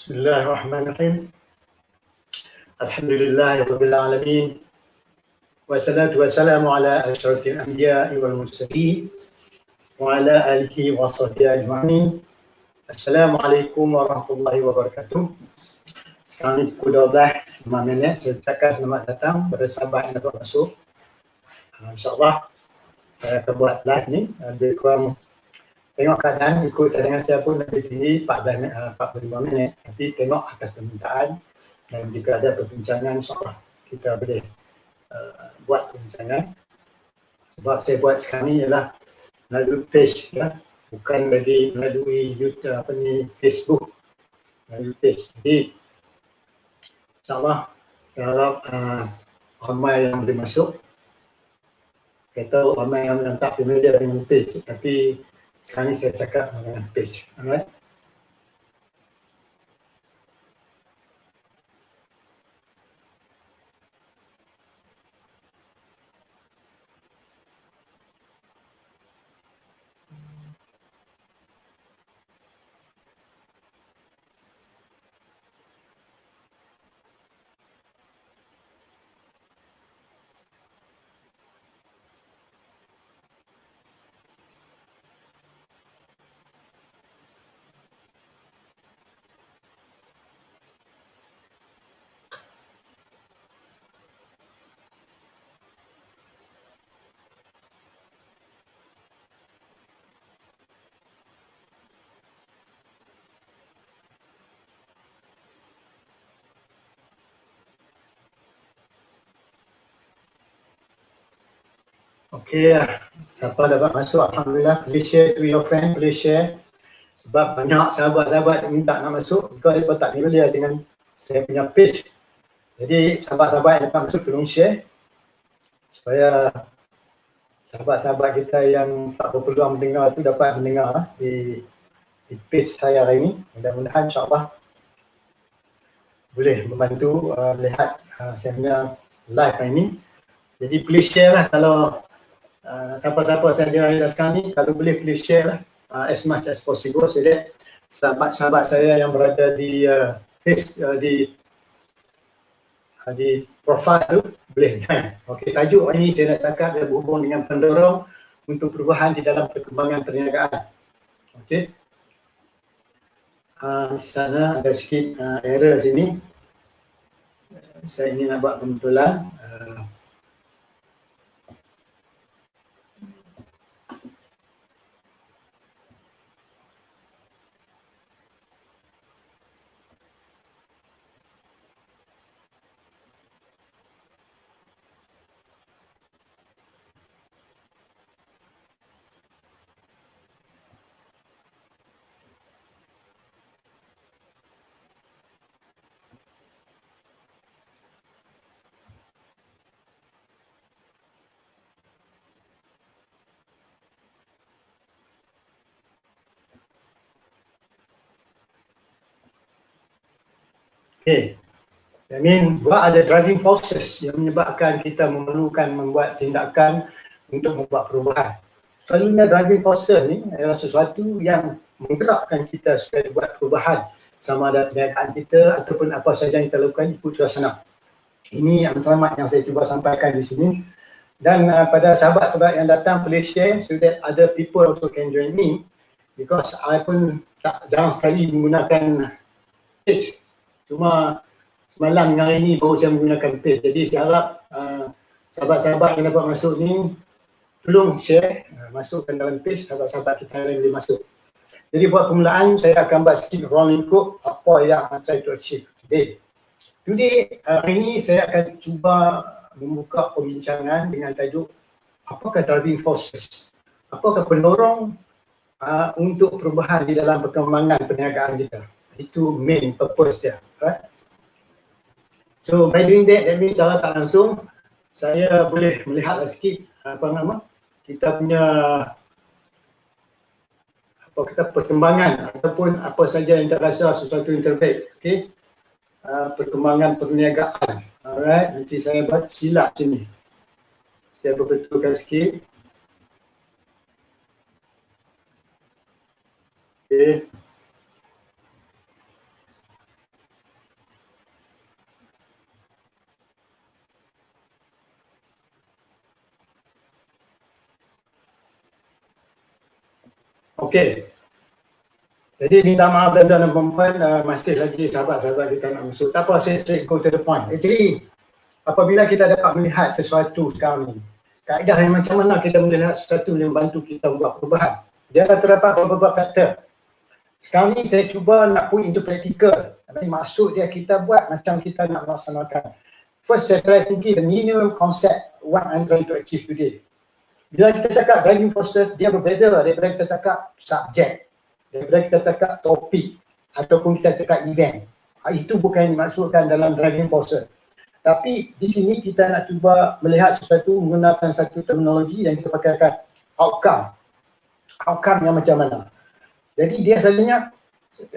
Bismillahirrahmanirrahim. Alhamdulillahirabbil alamin. Wassalatu wassalamu ala asyrafil anbiya'i wal mursalin wa ala alihi wa sahbihi ajma'in. Assalamualaikum warahmatullahi wabarakatuh. Sekarang ni pukul 12 minit. Saya ucapkan selamat datang kepada sahabat yang dapat masuk. InsyaAllah saya akan buat live ni. Lebih kurang tengok keadaan ikut cadangan saya pun lebih tinggi 45 minit. Nanti tengok atas permintaan dan jika ada perbincangan insyaAllah kita boleh buat perbincangan. Sebab saya buat sekarang ni ialah melalui page ya, bukan lagi melalui YouTube Facebook, melalui page. Jadi insyaAllah saya harap ramai yang boleh masuk. Saya tahu ramai yang tak familiar dengan page, tapi sekarang ni saya cakap dengan page. Alright. Okay, siapa dapat masuk Alhamdulillah, please share to your friend, please share. Sebab banyak sahabat-sahabat yang minta nak masuk, because mereka tak familiar dengan saya punya page. Jadi sahabat-sahabat yang dapat masuk tolong share supaya sahabat-sahabat kita yang tak berpeluang mendengar tu dapat mendengar di page saya hari ini. Mudah-mudahan insyaAllah boleh membantu melihat saya punya live hari ini. Jadi please share lah kalau siapa-siapa saja yang sekarang ni, kalau boleh please share lah as much as possible so that sahabat-sahabat saya yang berada di di profile tu boleh join. Okey, tajuk ini saya nak cakap dia berhubung dengan pendorong untuk perubahan di dalam perkembangan perniagaan. Okey. Di sana ada sikit error sini. Saya ini nak buat pembetulan. Okay, I mean, what are the driving forces yang menyebabkan kita memerlukan membuat tindakan untuk membuat perubahan? Selalunya driving forces ni adalah sesuatu yang menggerakkan kita supaya buat perubahan, sama ada perniagaan kita ataupun apa sahaja yang kita lakukan ikut suasana. Ini yang terhormat yang saya cuba sampaikan di sini. Dan pada sahabat-sahabat yang datang boleh share so that other people also can join me, because I pun jarang sekali menggunakan page. Cuma semalam dengan hari ni baru saya menggunakan page. Jadi saya harap sahabat-sahabat yang dapat masuk ni tolong share, masukkan dalam page sahabat-sahabat kita yang boleh masuk. Jadi buat permulaan saya akan buat sikit rolling quote apa yang I try to achieve today. Today, hari ini saya akan cuba membuka perbincangan dengan tajuk apakah driving forces, apakah pendorong untuk perubahan di dalam perkembangan perniagaan kita. Itu main purpose dia. Right? So by doing that means cara tak langsung saya boleh melihat sikit kita punya perkembangan ataupun apa saja yang terasa sesuatu yang terbaik. Okay? Perkembangan perniagaan. Alright, nanti saya buat silap sini. Saya berbetulkan sikit. Okay. Okey. Jadi minta maaf tuan-tuan dan puan-puan, masih lagi sahabat-sahabat kita nak masuk. Tak apa, saya straight go to the point. Actually, apabila kita dapat melihat sesuatu sekarang ni, kaedah yang macam mana kita melihat sesuatu yang bantu kita buat perubahan. Dia terdapat beberapa faktor. Sekarang ni saya cuba nak put into practical. Tapi maksud dia kita buat macam kita nak melaksanakan. First, saya try to give the minimum concept what I'm trying to achieve today. Bila kita cakap driving forces, dia berbeza daripada kita cakap subjek, daripada kita cakap topik ataupun kita cakap event. Itu bukan dimaksudkan dalam driving forces. Tapi di sini kita nak cuba melihat sesuatu menggunakan satu terminologi yang kita pakaikan outcome. Outcome yang macam mana. Jadi dia selalunya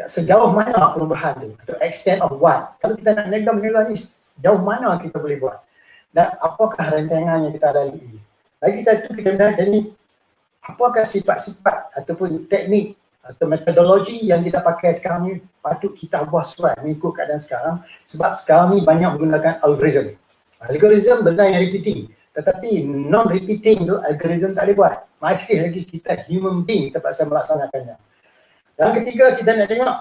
sejauh mana perubahan tu, atau extent of what. Kalau kita nak nega-nega ni, sejauh mana kita boleh buat. Dan apakah rancangan yang kita lalui. Lagi satu kita nak jadi apakah sifat-sifat ataupun teknik atau metodologi yang kita pakai sekarang ni patut kita buat sesuai mengikut keadaan sekarang, sebab sekarang ni banyak menggunakan algoritma. Algoritma benda yang repeating, tetapi non-repeating tu algoritma tak boleh buat. Masih lagi kita human being terpaksa melaksanakannya. Dan ketiga kita nak tengok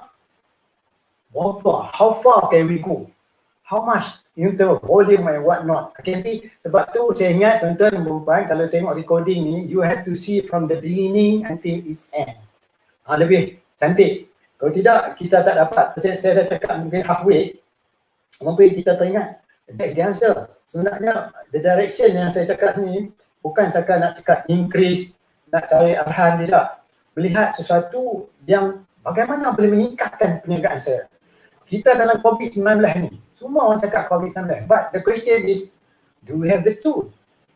how far can we go, how much in terms of volume and what not. Okay, see, sebab tu saya ingat tuan-tuan dan puan-puan, kalau tengok recording ni, you have to see from the beginning until its end. Lebih cantik. Kalau tidak, kita tak dapat. Saya dah cakap mungkin halfway, mungkin kita teringat. That's the answer. Sebenarnya, the direction yang saya cakap ni, bukan nak cakap increase, nak cari arahan, tidak. Melihat sesuatu yang bagaimana boleh meningkatkan perniagaan saya. Kita dalam COVID-19 ni, semua orang cakap COVID-19. But the question is, do we have the tool?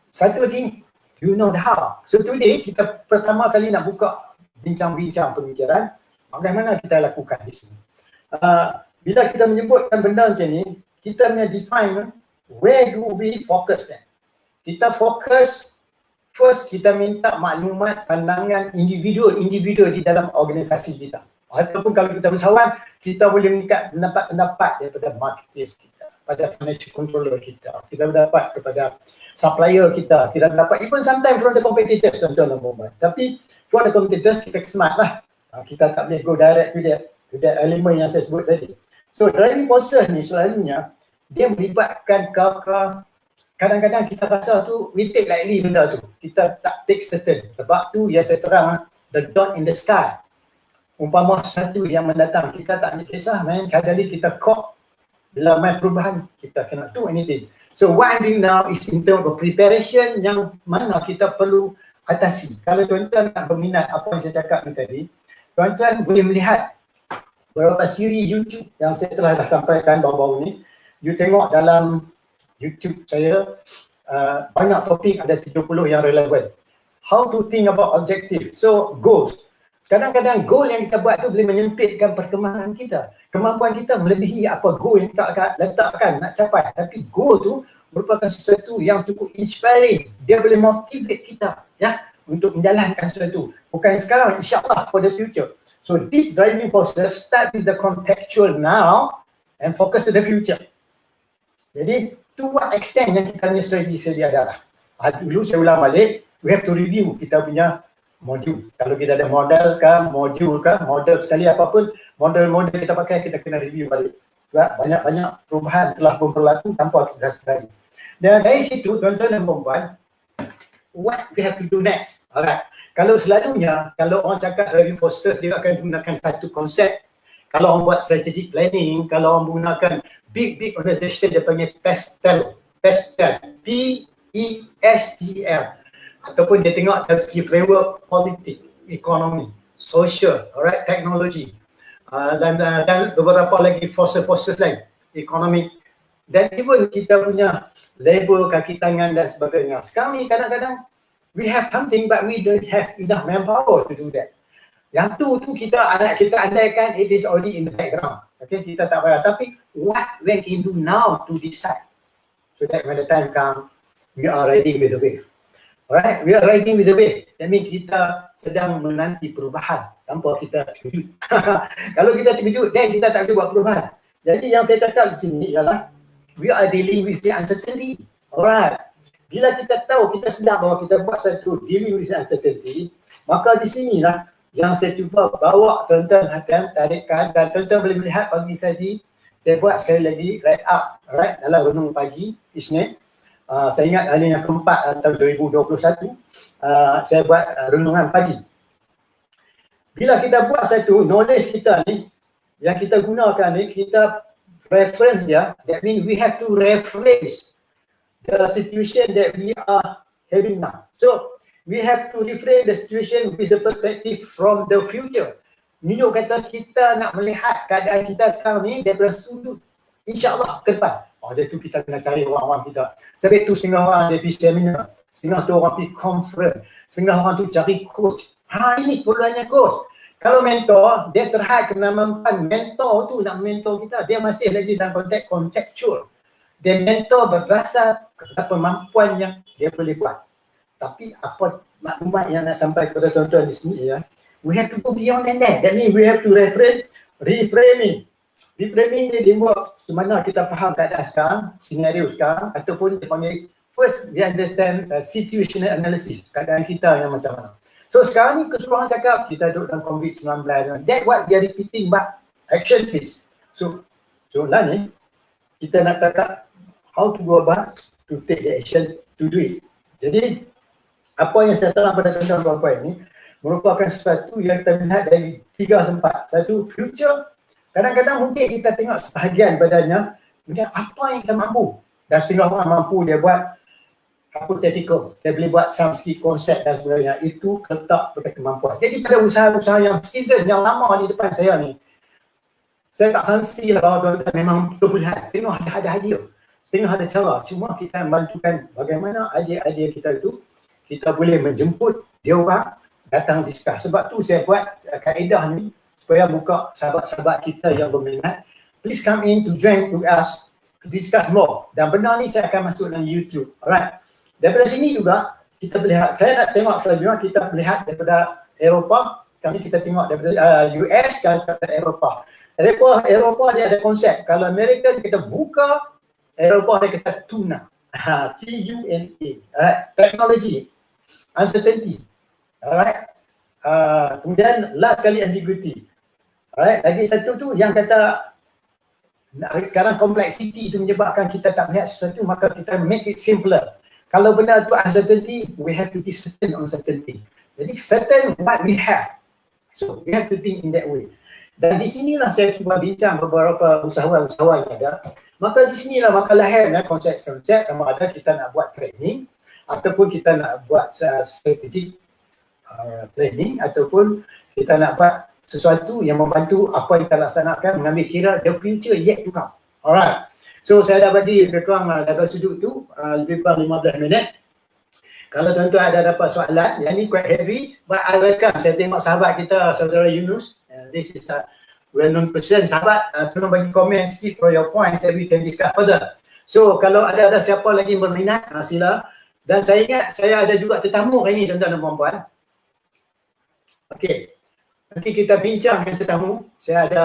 Satu lagi, do you know the how? So today, kita pertama kali nak buka bincang-bincang pemikiran, bagaimana kita lakukan di sini. Bila kita menyebutkan benda macam ni, kita punya define where do we focus then. Kita fokus, first kita minta maklumat pandangan individu di dalam organisasi kita. Ataupun kalau kita bersawan, kita boleh minta pendapat daripada marketplace kita, pada financial controller kita dapat kepada supplier kita dapat even sometimes from the competitors, tuan-tuan dan puan-puan. Tapi for the competitors kita smart lah. Kita tak boleh go direct to that element yang saya sebut tadi. So driving forces ni selalunya dia melibatkan kadang-kadang kita rasa tu we take lightly benda tu. Kita tak take certain. Sebab tu yang saya terang, the dot in the sky. Umpama sesuatu yang mendatang, kita tak ada kisah man, kadang-kadang kita caught bila main perubahan, kita cannot do anything. So what I'm doing now is in terms of preparation yang mana kita perlu atasi. Kalau tuan-tuan nak berminat apa yang saya cakap ni tadi, tuan-tuan boleh melihat beberapa siri YouTube yang saya telah sampaikan baru-baru ni. You tengok dalam YouTube saya, banyak topik, ada 70 yang relevan. How to think about objective. So goals. Kadang-kadang goal yang kita buat tu boleh menyempitkan perkembangan kita. Kemampuan kita melebihi apa goal yang kita letakkan nak capai. Tapi goal tu merupakan sesuatu yang cukup inspiring. Dia boleh motivate kita ya untuk menjalankan sesuatu. Bukan sekarang, insyaAllah for the future. So this driving forces start with the contextual now and focus to the future. Jadi to what extent yang kita punya strategi sedia adalah. Dulu saya ulang balik, we have to review kita punya modul. Kalau kita ada model sekali apapun, model kita pakai, kita kena review balik. Sebab banyak-banyak perubahan telah pun berlaku tanpa kita sedari. Dan dari situ, tuan-tuan dan puan-puan, what we have to do next? Alright. Kalau selalunya, kalau orang cakap driving forces, dia akan gunakan satu konsep. Kalau orang buat strategic planning, kalau orang menggunakan big organisation, dia panggil PESTEL. P-E-S-T-L. Ataupun dia tengok dari segi framework politik, ekonomi, social, alright, teknologi, dan beberapa lagi forces lain, ekonomi, dan even kita punya label, kaki tangan dan sebagainya. Sekarang ni kadang-kadang we have something but we don't have enough manpower to do that. Yang tu kita andaikan it is already in the background. Okay, kita tak payah. Tapi what we can do now to decide so that when the time come, we are ready with the wave. Alright, we are riding with the wave. That means kita sedang menanti perubahan tanpa kita terkejut. Kalau kita terkejut, then kita tak boleh buat perubahan. Jadi yang saya cakap di sini ialah we are dealing with the uncertainty. Alright. Bila kita tahu, kita sedar bahawa kita buat satu dealing with the uncertainty, maka di sinilah yang saya cuba bawa tuan-tuan dan tarikan, dan tuan-tuan boleh melihat pagi tadi saya buat sekali lagi right up, right, dalam renung pagi Isnin. Saya ingat hari yang keempat tahun 2021 saya buat renungan pagi. Bila kita buat satu, knowledge kita ni yang kita gunakan ni, kita reference dia, that means we have to rephrase the situation that we are having now. So we have to rephrase the situation with the perspective from the future. Menunjuk kata kita nak melihat keadaan kita sekarang ni daripada sudut insyaAllah ke depan. Jadi tu kita kena cari orang-orang kita. Sebab tu setengah orang dia pergi seminar, setengah tu orang pergi conference, setengah orang tu cari coach. Ini perluannya coach. Kalau mentor, dia terhad kemampuan mentor tu nak mentor kita. Dia masih lagi dalam konteks conceptual. Dia mentor berdasar kepada kemampuan yang dia boleh buat. Tapi apa maklumat yang nak sampai kepada tuan-tuan di sini ya, we have to go beyond than that. That means we have to reframing. Reframing ni dibuat semana kita faham keadaan sekarang, senario sekarang, ataupun dipanggil first we understand situational analysis, keadaan kita yang macam mana. So sekarang ni keseluruhan cakap kita duduk dalam COVID-19. That's what they are repeating, but action is. So lah ni kita nak cakap how to go about to take the action to do it. Jadi apa yang saya terang pada tuan-tuan dan puan ini merupakan sesuatu yang kita lihat dari 3 tempat. Satu, future. Kadang-kadang mungkin kita tengok sebahagian badannya, mungkin apa yang kita mampu. Dan setengah orang mampu dia buat hypothetical, dia boleh buat some sikit konsep dan sebagainya. Itu letak pada kemampuan. Jadi pada usaha-usaha yang season, yang lama di depan saya ni, saya tak sangsi lah bahawa tuan-tuan memang betul boleh lihat. Setengah ada hadiah, setengah ada cara. Cuma kita membantukan bagaimana idea-idea kita itu, kita boleh menjemput dia orang datang discuss. Sebab tu saya buat kaedah ni supaya buka sahabat-sahabat kita yang berminat, please come in to join to us to discuss more. Dan benda ni saya akan masuk dalam YouTube. Alright. Daripada sini juga kita melihat, saya nak tengok selanjutnya kita melihat daripada Eropah, kami kita tengok daripada US dan daripada Eropah. Eropah dia ada konsep, kalau Amerika kita buka, Eropah dia kata tuna. T-U-N-A. Alright. Teknologi, uncertainty. Alright. Kemudian last kali ambiguity. Alright. Lagi satu tu yang kata sekarang complexity itu menyebabkan kita tak melihat sesuatu, maka kita make it simpler. Kalau benda tu uncertainty, we have to be certain uncertainty. Jadi certain what we have. So we have to think in that way. Dan di sinilah saya cuba bincang beberapa usahawan-usahawan yang ada. Maka di sinilah maka lahirnya konsep-konsep, sama ada kita nak buat training ataupun kita nak buat strategic planning ataupun kita nak buat sesuatu yang membantu apa yang kita laksanakan mengambil kira the future yet to come. Alright. So saya dah bagi lebih kurang dalam sudut tu lebih kurang 15 minit. Kalau tuan-tuan ada dapat soalan, yang ni quite heavy, but I welcome. Saya tengok sahabat kita, saudara Yunus, this is a well-known person. Sahabat, tolong bagi komen sikit for your points that we can discuss further. So kalau ada siapa lagi berminat, sila. Dan saya ingat saya ada juga tetamu hari ni tuan-tuan dan puan-puan. Okey, nanti kita bincang dengan tetamu. Saya ada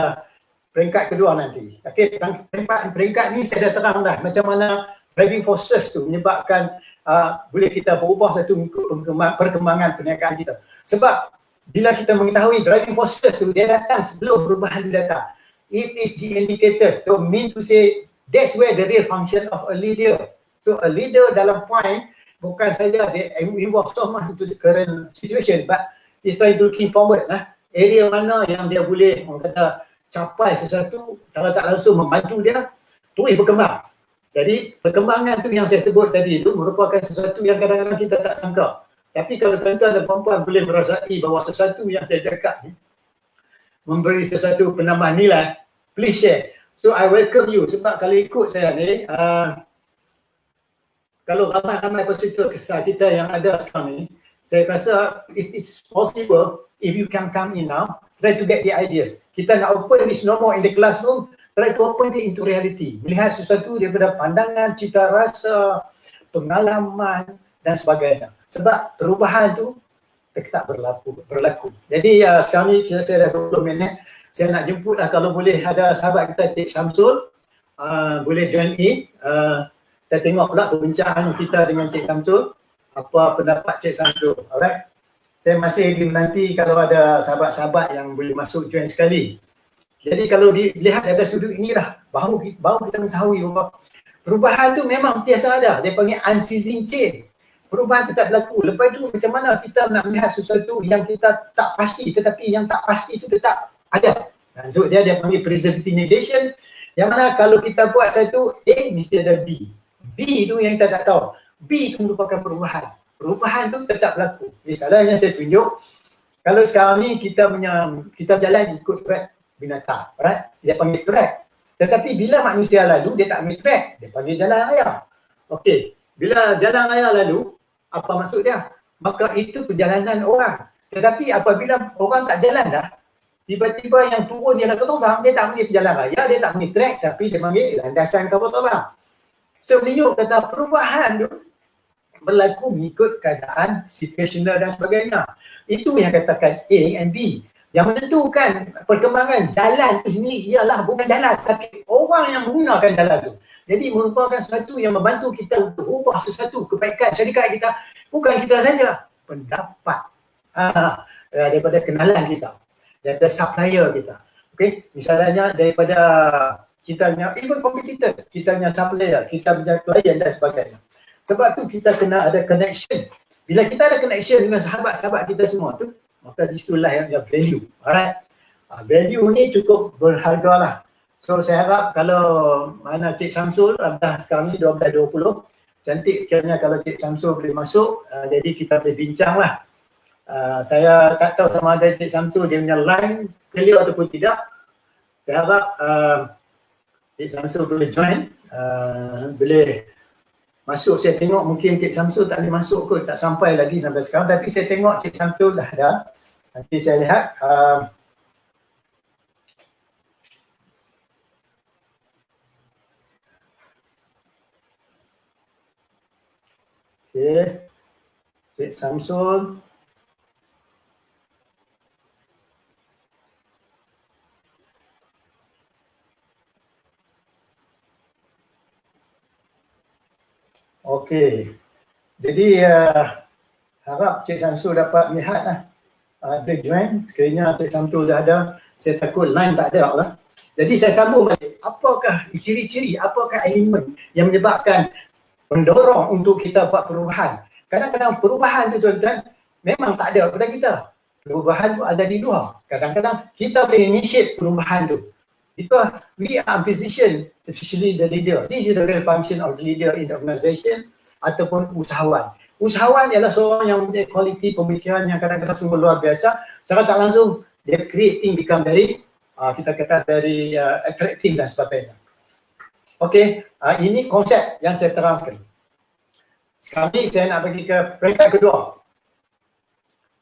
peringkat kedua nanti. Okey, peringkat ni saya dah terang dah macam mana driving forces tu menyebabkan boleh kita berubah satu perkembangan perniagaan kita. Sebab bila kita mengetahui driving forces tu, dia datang sebelum perubahan dia datang. It is the indicators. So mean to say that's where the real function of a leader. So a leader dalam point bukan saja dia involve so much into the current situation, but he's trying to looking forward lah. Area mana yang dia boleh orang kata capai sesuatu, cara tak langsung membantu dia terus berkembang. Jadi perkembangan tu yang saya sebut tadi itu merupakan sesuatu yang kadang-kadang kita tak sangka. Tapi kalau tuan-tuan dan puan-puan boleh merasai bahawa sesuatu yang saya cakap ni memberi sesuatu penambah nilai, please share. So I welcome you sebab kalau ikut saya ni, kalau ramai-ramai peserta kita yang ada sekarang ni, saya rasa it's possible if you can come in now, try to get the ideas. Kita nak open this no more in the classroom, try to open it into reality. Melihat sesuatu daripada pandangan, cita rasa, pengalaman dan sebagainya. Sebab perubahan tu tak berlaku. Jadi sekarang ni saya dah 20 minit. Saya nak jemput lah kalau boleh ada sahabat kita Cik Samsul, boleh join in. Kita tengok pula perbincangan kita dengan Cik Samsul. Apa pendapat Cik Samsul. Alright. saya masih menanti kalau ada sahabat-sahabat yang boleh masuk join sekali. Jadi kalau dilihat dari sudut ini lah, baru kita mengetahui bahawa perubahan tu memang sentiasa ada. Dia panggil unceasing change. Perubahan tetap berlaku. Lepas tu macam mana kita nak melihat sesuatu yang kita tak pasti, tetapi yang tak pasti itu tetap ada. So dia panggil preservative negation, yang mana kalau kita buat satu A, mesti ada B. B tu yang kita tak tahu. B itu merupakan perubahan. Perubahan tu tetap berlaku. Misalnya saya tunjuk, kalau sekarang ni kita jalan ikut track binatang, right? Dia panggil track. Tetapi bila manusia lalu, dia tak panggil track, dia panggil jalan raya. Okey, bila jalan raya lalu, apa maksud dia? Maka itu perjalanan orang. Tetapi apabila orang tak jalan dah, tiba-tiba yang turun dia nak terbang, dia tak panggil perjalanan raya, dia tak panggil track, tapi dia panggil landasan kapal terbang. So menunjuk kata perubahan tu berlaku mengikut keadaan situasional dan sebagainya. Itu yang katakan A and B. Yang menentukan perkembangan jalan tu sendiri ialah bukan jalan, tapi orang yang menggunakan jalan tu. Jadi merupakan sesuatu yang membantu kita untuk ubah sesuatu kebaikan syarikat kita. Bukan kita saja, pendapat daripada kenalan kita, daripada supplier kita. Okay? Misalnya daripada kita punya even competitors, kita punya supplier, kita punya klien dan sebagainya. Sebab tu kita kena ada connection. Bila kita ada connection dengan sahabat-sahabat kita semua tu, maka di situlah yang ada value. Alright. Value ni cukup berharga lah. So saya harap kalau mana Cik Samsul, dah sekarang ni 12.20, cantik sekiranya kalau Cik Samsul boleh masuk, jadi kita boleh bincang lah. Saya tak tahu sama ada Cik Samsul dia punya line clear ataupun tidak. Saya harap Cik Samsul boleh join, boleh masuk. Saya tengok mungkin Cik Samsul tak boleh masuk kot, tak sampai lagi sampai sekarang. Tapi saya tengok Cik Samsul dah ada. Nanti saya lihat. Okay. Cik Samsul. Okey, jadi harap Cik Samsul dapat melihat lah, ada join. Sekiranya Cik Samsul dah ada, saya takut line tak ada lah. Jadi saya sambung balik, apakah ciri-ciri, apakah elemen yang menyebabkan mendorong untuk kita buat perubahan. Kadang-kadang perubahan tu tuan-tuan memang tak ada pada kita. Perubahan tu ada di luar. Kadang-kadang kita boleh initiate perubahan tu. Because we are in position, especially the leader. This is the real function of the leader in the organisation ataupun usahawan. Usahawan ialah seorang yang mempunyai kualiti pemikiran yang kadang-kadang sungguh luar biasa. Secara tak langsung, dia creating become very, kita kata very attracting dan sebagainya. Okey, ini konsep yang saya terangkan. Sekarang ni saya nak pergi ke peringkat kedua.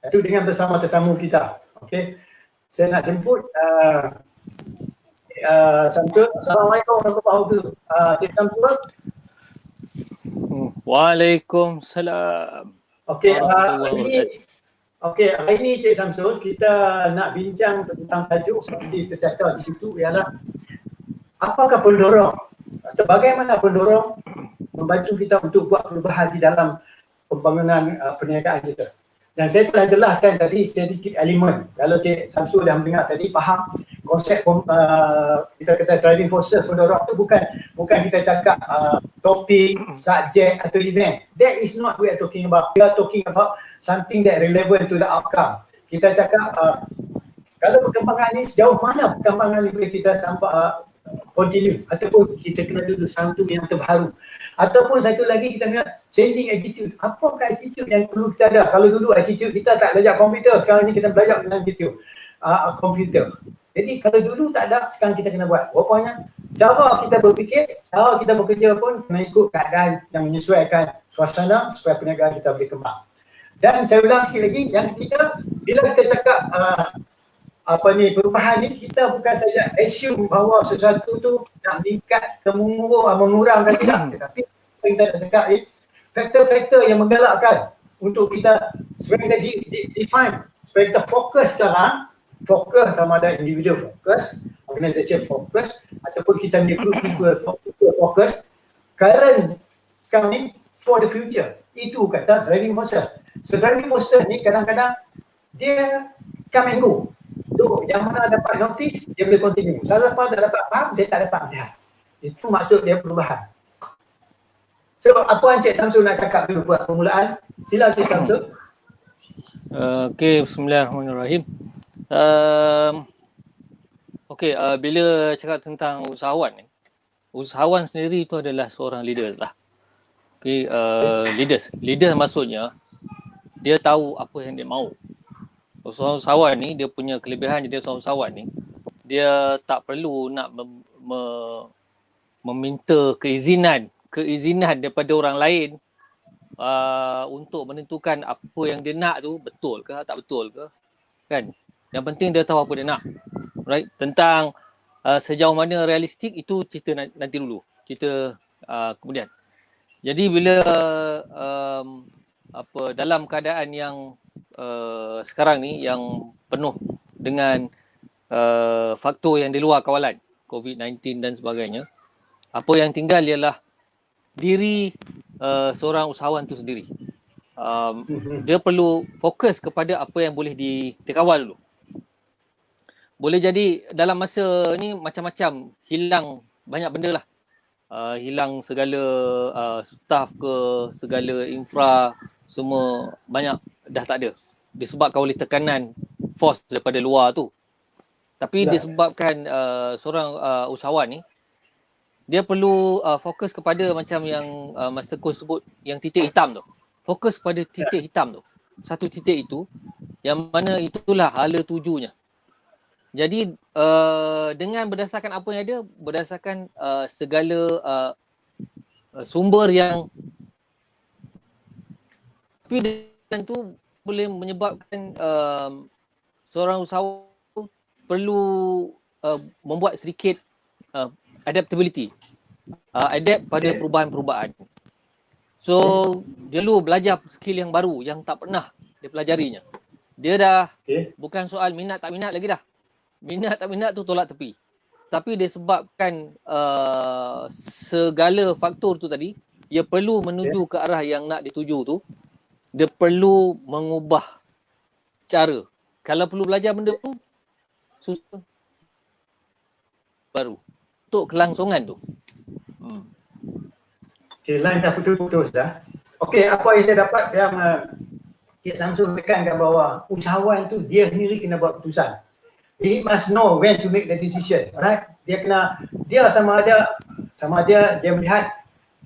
Itu dengan bersama tetamu kita. Okey, saya nak jemput Samsul. Assalamualaikum warahmatullahi wabarakatuh. Cik Samsul. Waalaikumsalam. Okey, hari ini Cik Samsul kita nak bincang tentang tajuk seperti tercatat di situ ialah apakah pendorong atau bagaimana pendorong membantu kita untuk buat perubahan di dalam pembangunan perniagaan kita. Dan saya telah jelaskan tadi sedikit elemen. Kalau Cik Samsul dah mendengar tadi, faham konsep kita kata driving forces pendorong tu bukan kita cakap topik, subjek atau event. That is not what we are talking about. We are talking about something that relevant to the outcome. Kita cakap kalau perkembangan ni sejauh mana perkembangan ni boleh kita sampai continue ataupun kita kena duduk satu yang terbaru. Ataupun satu lagi kita lihat changing attitude. Apakah attitude yang perlu kita ada? Kalau dulu attitude kita tak belajar komputer, sekarang ni kita belajar dengan attitude komputer. Jadi kalau dulu tak ada, sekarang kita kena buat. Rupanya cara kita berfikir, cara kita bekerja pun kena ikut keadaan yang menyesuaikan suasana supaya perniagaan kita boleh kembang. Dan saya ulang sikit lagi, yang ketiga, bila kita cakap perubahan ni, kita bukan saja assume bahawa sesuatu tu nak meningkat, mengurangkan tidak. Tetapi kita nak cakap faktor-faktor yang menggalakkan untuk kita supaya kita define, supaya kita fokus sekarang, fokus sama ada individual fokus, organisation fokus ataupun kita punya group people fokus current sekarang ni for the future. Itu kata driving forces. So driving forces ni kadang-kadang dia come and go. So yang mana dapat notice dia boleh continue. Siapa tak dapat faham dia tak dapat melihat. Itu maksud dia perubahan. So apa Encik Samsul nak cakap dulu buat permulaan? Sila Encik Samsul. Okey, bismillahirrahmanirrahim. Bila cakap tentang usahawan ni, usahawan sendiri itu adalah seorang leader lah. Okey, leader maksudnya dia tahu apa yang dia mahu. Seorang usahawan ni dia punya kelebihan jadi seorang usahawan ni, dia tak perlu nak meminta keizinan daripada orang lain untuk menentukan apa yang dia nak tu betul ke tak betul ke, kan. Yang penting dia tahu apa dia nak, right. Tentang sejauh mana realistik itu cerita nanti dulu, cerita kemudian. Jadi bila dalam keadaan yang sekarang ni yang penuh dengan faktor yang di luar kawalan COVID-19 dan sebagainya, apa yang tinggal ialah diri seorang usahawan tu sendiri. Dia perlu fokus kepada apa yang boleh dikawal dulu. Boleh jadi dalam masa ni macam-macam, hilang banyak benda lah. Hilang segala staff ke, segala infra, semua banyak dah tak ada. Disebabkan oleh tekanan force daripada luar tu. Tapi disebabkan seorang usahawan ni, dia perlu fokus kepada macam yang Mas Teguh sebut, yang titik hitam tu. Fokus pada titik hitam tu. Satu titik itu, yang mana itulah hala tujunya. Jadi dengan berdasarkan apa yang ada, berdasarkan segala sumber yang, tapi dan tu boleh menyebabkan seorang usahawan perlu membuat sedikit adaptability, adapt pada perubahan-perubahan. So dia perlu belajar skill yang baru yang tak pernah dia pelajarinya. Dia dah bukan soal minat tak minat lagi dah. Minat tak minat tu tolak tepi. Tapi disebabkan segala faktor tu tadi, dia perlu menuju ke arah yang nak dituju tu, dia perlu mengubah cara. Kalau perlu belajar benda tu, susah baru untuk kelangsungan tu. Okay, line dah putus-putus dah. Okay, apa yang saya dapat yang Cik Samsul tekankan bahawa usahawan tu dia sendiri kena buat keputusan. He must know when to make the decision, right? Dia sama ada dia melihat,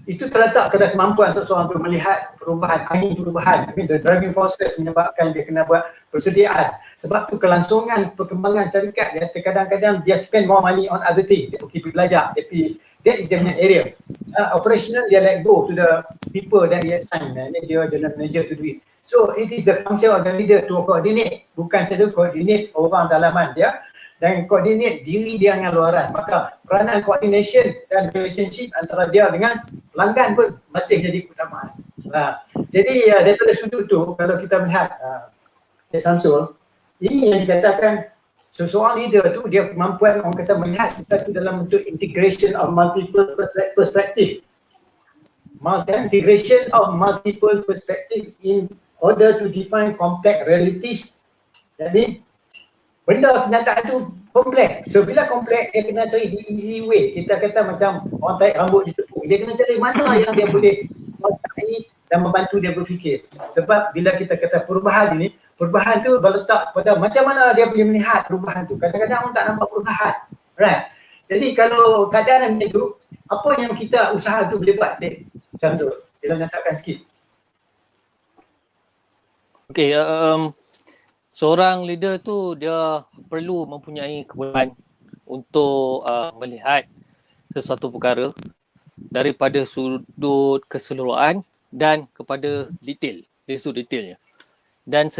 itu terletak pada kemampuan seseorang untuk melihat perubahan, angin perubahan. The driving forces menyebabkan dia kena buat persediaan. Sebab tu kelangsungan perkembangan syarikat dia kadang-kadang dia spend more money on other things. Dia pergi belajar, that is the main area. Operational dia let go to the people that he assign, manager, general manager to do it. So it is the function of the leader to coordinate, bukan saja coordinate orang dalaman dia dan coordinate diri dia dengan luaran. Maka peranan coordination dan relationship antara dia dengan pelanggan pun masih jadi utama. Jadi daripada sudut tu, kalau kita melihat Cik Samsul, ini yang dikatakan seseorang leader tu dia kemampuan orang kata melihat sesuatu dalam bentuk integration of multiple perspective. Integration of multiple perspective in order to define complex realities. Jadi benda kenyataan tu kompleks. So bila kompleks, dia kena cari the easy way. Kita kata macam orang tarik rambut ditepuk. Dia kena cari mana yang dia boleh cari dan membantu dia berfikir. Sebab bila kita kata perubahan ni, perubahan tu berletak pada macam mana dia boleh melihat perubahan tu. Kadang-kadang orang tak nampak perubahan. Right? Jadi kalau keadaan macam tu, apa yang kita usaha tu boleh buat? Macam tu. Kita nyatakan sikit. Okay, seorang leader tu dia perlu mempunyai kebolehan untuk melihat sesuatu perkara daripada sudut keseluruhan dan kepada detail, dari sudut detailnya. Dan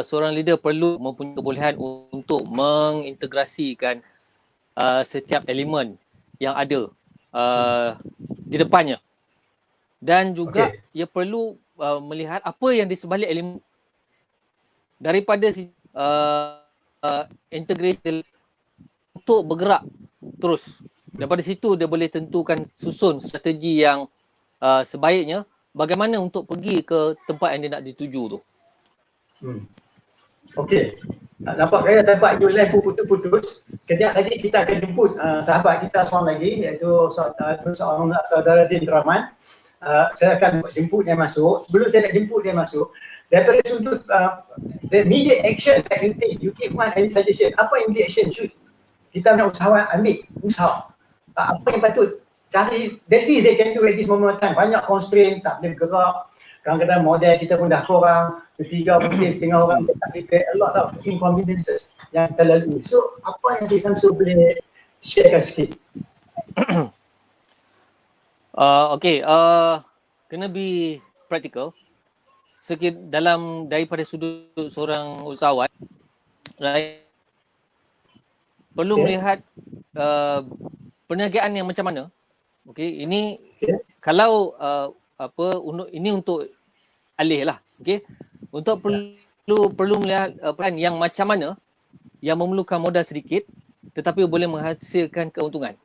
seorang leader perlu mempunyai kebolehan untuk mengintegrasikan setiap elemen yang ada di depannya. Dan juga ia perlu melihat apa yang di sebalik elemen daripada integrate untuk bergerak terus. Daripada situ dia boleh tentukan susun strategi yang sebaiknya bagaimana untuk pergi ke tempat yang dia nak dituju tu. Okey. Nampak saya tempat you live pun putus-putus. Sekejap lagi kita akan jemput sahabat kita seorang lagi, iaitu seorang saudara Din Rahman. Saya akan jemput dia masuk. Sebelum saya nak jemput dia masuk, daripada sudut the immediate action that you take, you give one any suggestion. Apa immediate action should kita nak usahawan ambil usaha? Apa yang patut cari, that is they can do at this moment of time. Banyak constraint, tak boleh gerak. Kadang-kadang model kita pun dah kurang, ketiga mungkin setengah orang tak prepare, a lot of inconveniences yang terlalu. So apa yang Cik Samsul boleh sharekan sikit? Okay, kena be practical. Sikit dalam daripada sudut seorang usahawan, right? Perlu melihat perniagaan yang macam mana. Okay, ini kalau ini untuk alih lah. Okay, untuk perlu melihat peran yang macam mana yang memerlukan modal sedikit tetapi boleh menghasilkan keuntungan.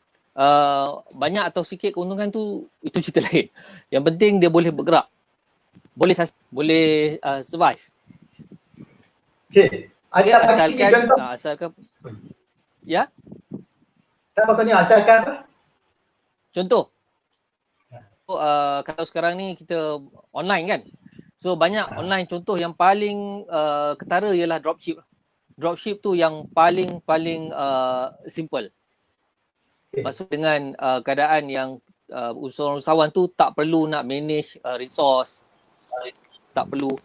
Banyak atau sikit keuntungan tu itu cerita lain. Yang penting dia boleh bergerak, boleh survive. Okay. Asalkan ya. Tak apa ni asalkan apa? Contoh. Kalau sekarang ni kita online kan. So banyak online, contoh yang paling ketara ialah dropship. Dropship tu yang paling simple. Maksud dengan keadaan yang usahawan tu tak perlu nak manage resource, tak perlu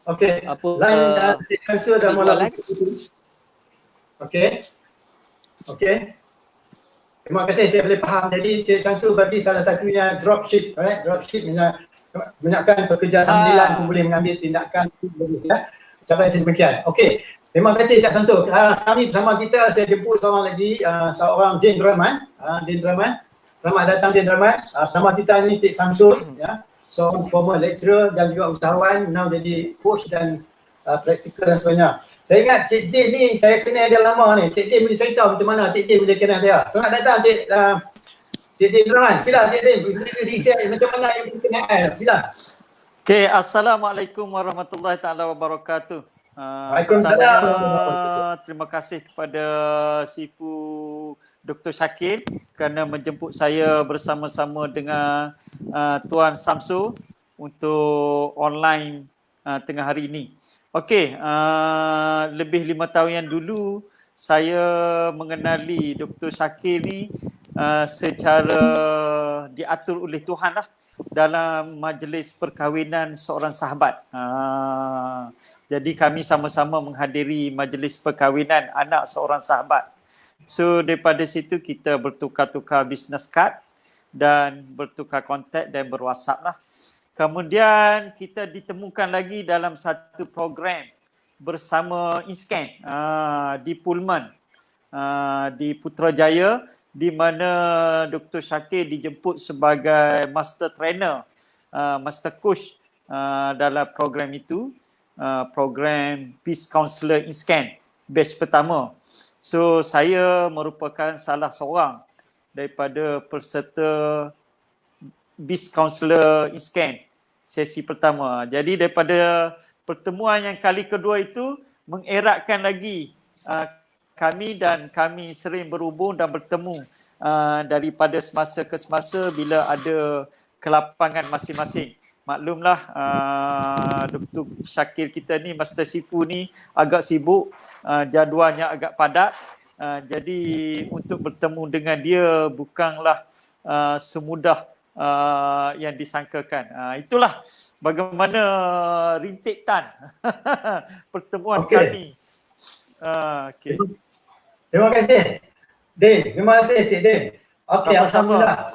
Okey. Line Cik Samsul dah mula putus. Okey. Terima kasih, saya boleh faham. Jadi Cik Samsul bagi salah satunya dropship, right? Dropship menyatakan pekerja sambilan pun boleh mengambil tindakan ya. Sampai sedemikian. Okey. Terima kasih Cik Samsul. Kami bersama kita, saya jemput seorang lagi, seorang Din Rahman. Din Rahman. Selamat datang Din Rahman. Bersama kita ni Cik Samsul, ya. Seorang former lecturer dan juga usahawan, now jadi coach dan praktikal dan sebagainya. Saya ingat Cik Din ni, saya kenal dia lama ni. Cik Din boleh cerita macam mana Cik Din boleh kenal dia. Selamat datang Cik Din Rahman. Sila Cik Din, boleh share macam mana yang boleh kenal. Sila. Okay, Assalamualaikum warahmatullahi taala wabarakatuh. Waalaikumsalam. Terima kasih kepada Sifu Dr. Syakir kerana menjemput saya bersama-sama dengan Tuan Samsul untuk online tengah hari ini. Okey, lebih 5 tahun yang dulu saya mengenali Dr. Syakir ni secara diatur oleh Tuhan lah dalam majlis perkahwinan seorang sahabat. Jadi kami sama-sama menghadiri majlis perkahwinan anak seorang sahabat. So daripada situ kita bertukar-tukar business card dan bertukar kontak dan berwhatsapp lah. Kemudian kita ditemukan lagi dalam satu program bersama InScan di Pullman di Putrajaya, di mana Dr. Syakir dijemput sebagai master trainer, master coach dalam program itu, program Peace Counselor InScan batch pertama. So saya merupakan salah seorang daripada peserta Peace Counselor InScan sesi pertama. Jadi daripada pertemuan yang kali kedua itu mengeratkan lagi kami sering berhubung dan bertemu daripada semasa ke semasa bila ada kelapangan masing-masing. Maklumlah Dr. Syakir kita ni, Master Sifu ni agak sibuk, jadualnya agak padat. Jadi untuk bertemu dengan dia bukanlah semudah yang disangkakan. Itulah bagaimana rintikan pertemuan kami. Okay. Terima kasih Din. Terima kasih Cik Din. Okey, alhamdulillah.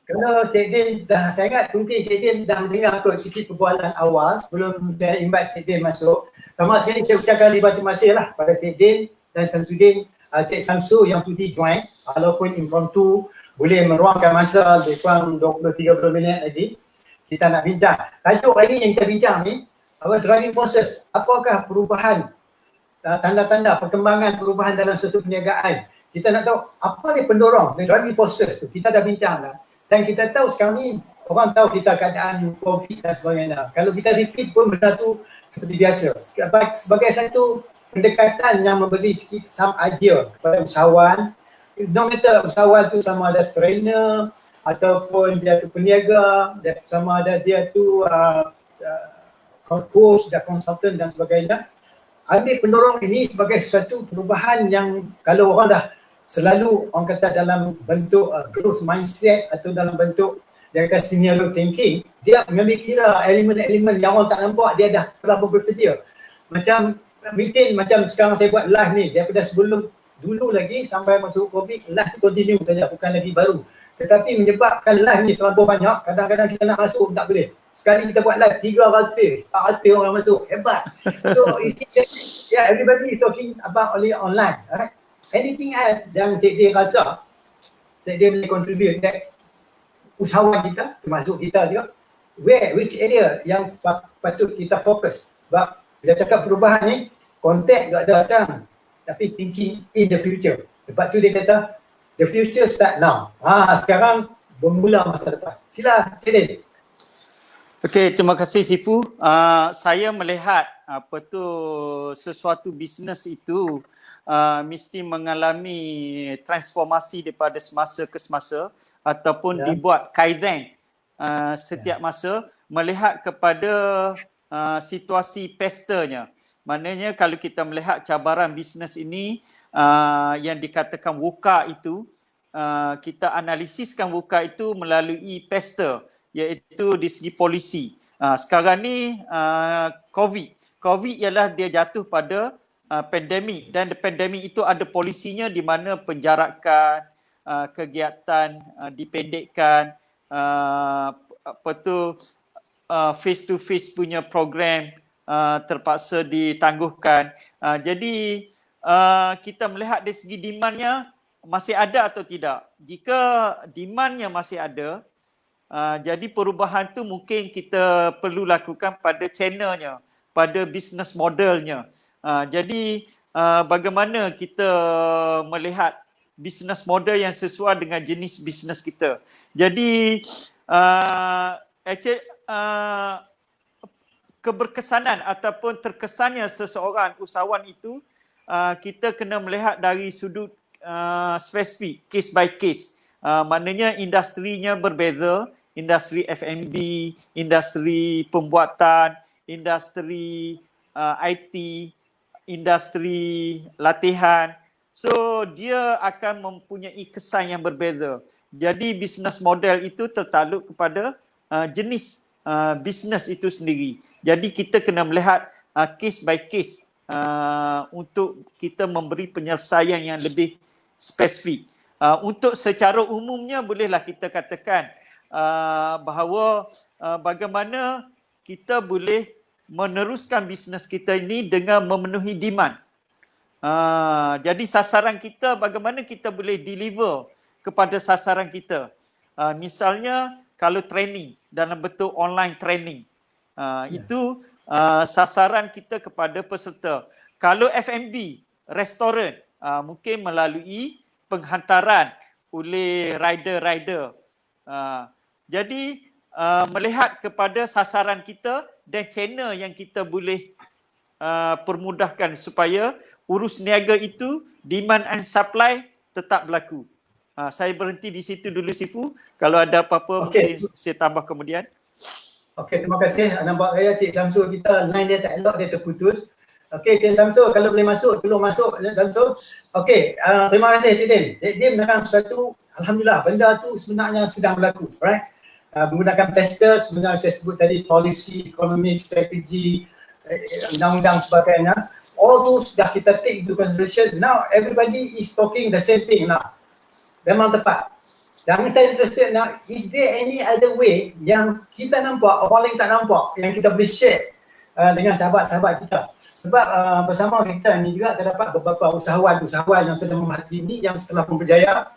Kalau Cik Din saya ingat mungkin Cik Din dah mendengar kot sikit perbualan awal sebelum saya invite Cik Din masuk. Pertama sekali saya ucapkan terima kasih lah pada Cik Din dan Samsudin, Cik Samsul yang sudi join walaupun impromptu, boleh meruangkan masa lebih kurang 20-30 minit lagi. Kita nak bincang. Tajuk hari ni yang kita bincang ni, driving forces. Apakah perubahan, tanda-tanda perkembangan perubahan dalam suatu perniagaan. Kita nak tahu apa ni pendorong, the driving forces tu. Kita dah bincang dah. Dan kita tahu sekarang ni orang tahu kita keadaan COVID dan sebagainya. Kalau kita repeat pun benda tu seperti biasa. Sebagai satu pendekatan yang memberi sikit some idea kepada usahawan. No matter usahawan tu sama ada trainer ataupun dia tu peniaga, sama ada dia tu coach dan konsultan dan sebagainya. Ambil pendorong ini sebagai sesuatu perubahan yang kalau orang dah selalu orang kata dalam bentuk growth mindset atau dalam bentuk dia kata scenario thinking, dia mengambil kira elemen-elemen yang orang tak nampak, dia dah telah bersedia. Macam meeting, macam sekarang saya buat live ni, daripada sebelum dulu lagi sampai masuk COVID, live continue saja, bukan lagi baru. Tetapi menyebabkan live ni terlalu banyak, kadang-kadang kita nak masuk tak boleh. Sekali kita buat live 300, 400 orang masuk, hebat. So you see that, yeah, everybody is talking about only online, right? Anything else yang Cik Din rasa, Cik Din boleh contribute that usahawan kita, termasuk kita juga, which area yang patut kita fokus. Sebab bila cakap perubahan ni, konteks tak ada sekarang, tapi thinking in the future. Sebab tu dia kata, the future start now. Sekarang bermula masa depan. Sila, Cik Din. Okey, terima kasih Sifu. Saya melihat sesuatu bisnes itu mesti mengalami transformasi daripada semasa ke semasa ataupun dibuat kaizen setiap masa melihat kepada situasi pestanya. Maknanya kalau kita melihat cabaran bisnes ini yang dikatakan VUCA itu, kita analisiskan VUCA itu melalui pesta, iaitu di segi polisi. Sekarang ni COVID ialah dia jatuh pada pandemik, dan pandemik itu ada polisinya di mana penjarakan, kegiatan dipendekkan, face to face punya program terpaksa ditangguhkan. Jadi kita melihat dari segi demandnya masih ada atau tidak. Jika demandnya masih ada, jadi perubahan tu mungkin kita perlu lakukan pada channelnya, pada business modelnya. Jadi bagaimana kita melihat business model yang sesuai dengan jenis bisnes kita. Jadi keberkesanan ataupun terkesannya seseorang usahawan itu kita kena melihat dari sudut spesifik, case by case. Maknanya industrinya berbeza, industri F&B, industri pembuatan, industri IT, industri latihan. So dia akan mempunyai kesan yang berbeza. Jadi business model itu tertakluk kepada jenis bisnes itu sendiri. Jadi kita kena melihat case by case untuk kita memberi penyelesaian yang lebih spesifik. Untuk secara umumnya bolehlah kita katakan bahawa bagaimana kita boleh meneruskan bisnes kita ini dengan memenuhi demand. Jadi sasaran kita, bagaimana kita boleh deliver kepada sasaran kita. Misalnya kalau training dalam bentuk online training, itu sasaran kita kepada peserta. Kalau F&B, restoran, mungkin melalui penghantaran oleh rider-rider. Jadi melihat kepada sasaran kita dan channel yang kita boleh permudahkan supaya urus niaga itu, demand and supply tetap berlaku. Saya berhenti di situ dulu Sifu. Kalau ada apa-apa mungkin saya tambah kemudian. Okey, terima kasih. Nampak saya Cik Samsul kita line dia tak elok, dia terputus. Okey, Cik Samsul kalau boleh masuk, tolong masuk Cik Samsul. Okey, terima kasih Cik Din. Cik Din menerangkan sesuatu, alhamdulillah benda tu sebenarnya sedang berlaku, right? Menggunakan testers, sebenarnya saya sebut tadi policy, ekonomi, strategi, undang-undang sebagainya. All tu sudah kita take into consideration. Now everybody is talking the same thing now. Memang tepat. Dan kita interested now, is there any other way yang kita nampak, orang lain tak nampak, yang kita boleh share dengan sahabat-sahabat kita. Sebab bersama kita ni juga terdapat beberapa usahawan yang sedang memerhati ini yang telah pun berjaya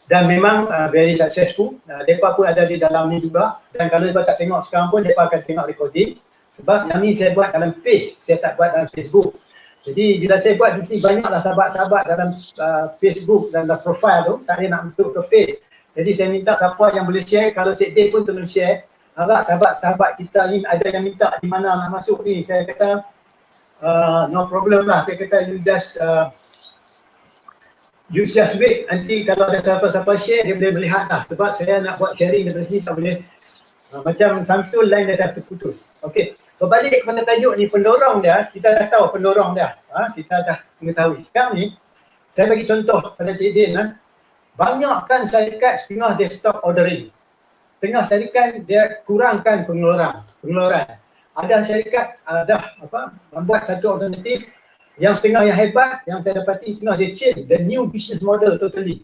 dan memang very successful. Mereka pun ada di dalam ni juga, dan kalau mereka tak tengok sekarang pun mereka akan tengok recording. Sebab yang ni saya buat dalam page, saya tak buat dalam Facebook. Jadi bila saya buat di sini, banyaklah sahabat-sahabat dalam Facebook dan dalam profile tu, tak ada nak masuk ke page. Jadi saya minta siapa yang boleh share, kalau Cik Din pun tolong share. Harap sahabat-sahabat kita ni ada yang minta di mana nak masuk ni. Saya kata no problem lah. Saya kata you just wait. Nanti kalau ada siapa-siapa share, dia boleh melihat lah. Sebab saya nak buat sharing dari sini tak boleh. Macam Samsul line dah terputus. Okey. Berbalik kepada tajuk ni, pendorong dia, kita dah tahu pendorong dia. Kita dah mengetahui. Sekarang ni, saya bagi contoh pada Cik Din. Banyak kan syarikat setengah dia stop ordering. Setengah syarikat dia kurangkan pengeluaran. Ada syarikat membuat satu alternatif yang setengah yang hebat, yang saya dapati setengah dia change the new business model totally.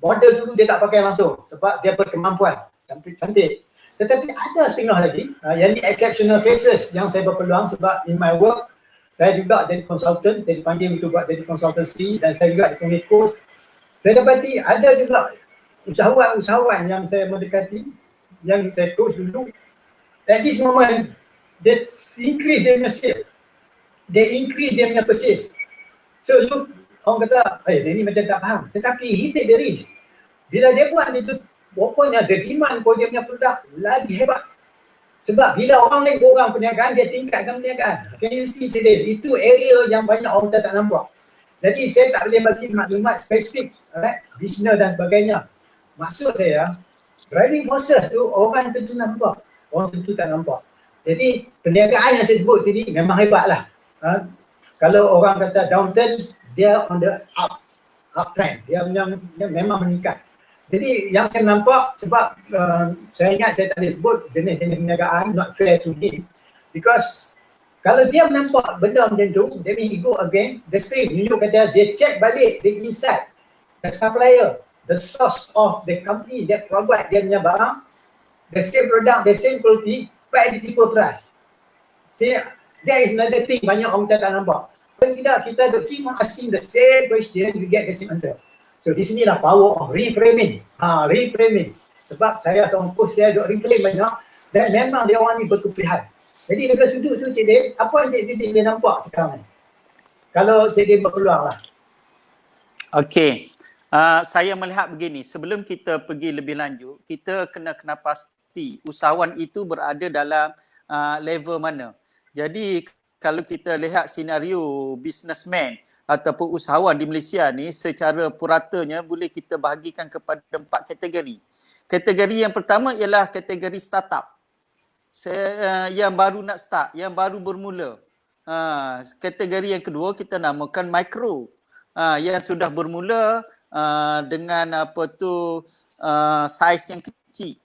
Model dulu dia tak pakai langsung sebab dia berkemampuan. Cantik. Tetapi ada setengah lagi, yang ni exceptional cases yang saya berpeluang sebab in my work, saya juga jadi consultant, saya dipanggil untuk buat jadi consultancy dan saya juga dipanggil coach. Saya dapati ada juga usahawan yang saya mendekati, yang saya coach dulu. At this moment, they increase their sale, they increase their purchase. So you, orang kata, dia ni macam tak faham. Tetapi he take the risk. Bila dia buat itu, rupanya the demand for dia punya produk lagi hebat. Sebab bila orang lain kurang perniagaan, dia tingkatkan perniagaan. Can you see today? Itu area yang banyak orang tak nampak. Jadi saya tak boleh bagi maklumat spesifik, bisnes dan sebagainya. Maksud saya, driving forces tu orang tentu nampak, orang tentu tak nampak. Jadi perniagaan yang saya sebut tadi memang hebat lah. Kalau orang kata downturn, dia on the uptrend, dia memang meningkat. Jadi yang saya nampak sebab saya ingat saya tak boleh sebut jenis-jenis perniagaan, not fair to him. Because kalau dia nampak benda macam tu, then he go again, the same, you kata dia check balik the inside, the supplier, the source of the company that provide dia punya barang, the same product, the same quality, but at the cheaper price. See, that is another thing banyak orang tak nampak. Kalau tidak, kita keep asking the same question, you get the same answer. So di sinilah power of reframing. Reframing. Sebab saya seorang coach, saya duk reframe banyak dan memang dia orang ni berkepihan. Jadi dari sudut tu Cik Din, apa yang Cik Din boleh nampak sekarang ni? Kalau Cik Din berpeluang lah. Okey. Saya melihat begini, sebelum kita pergi lebih lanjut, kita kena pasti usahawan itu berada dalam level mana. Jadi kalau kita lihat senario businessman ataupun usahawan di Malaysia ni, secara puratanya boleh kita bahagikan kepada 4 kategori. Kategori yang pertama ialah kategori startup. Yang baru nak start, yang baru bermula. Kategori yang kedua kita namakan micro. Yang sudah bermula dengan saiz yang kecil.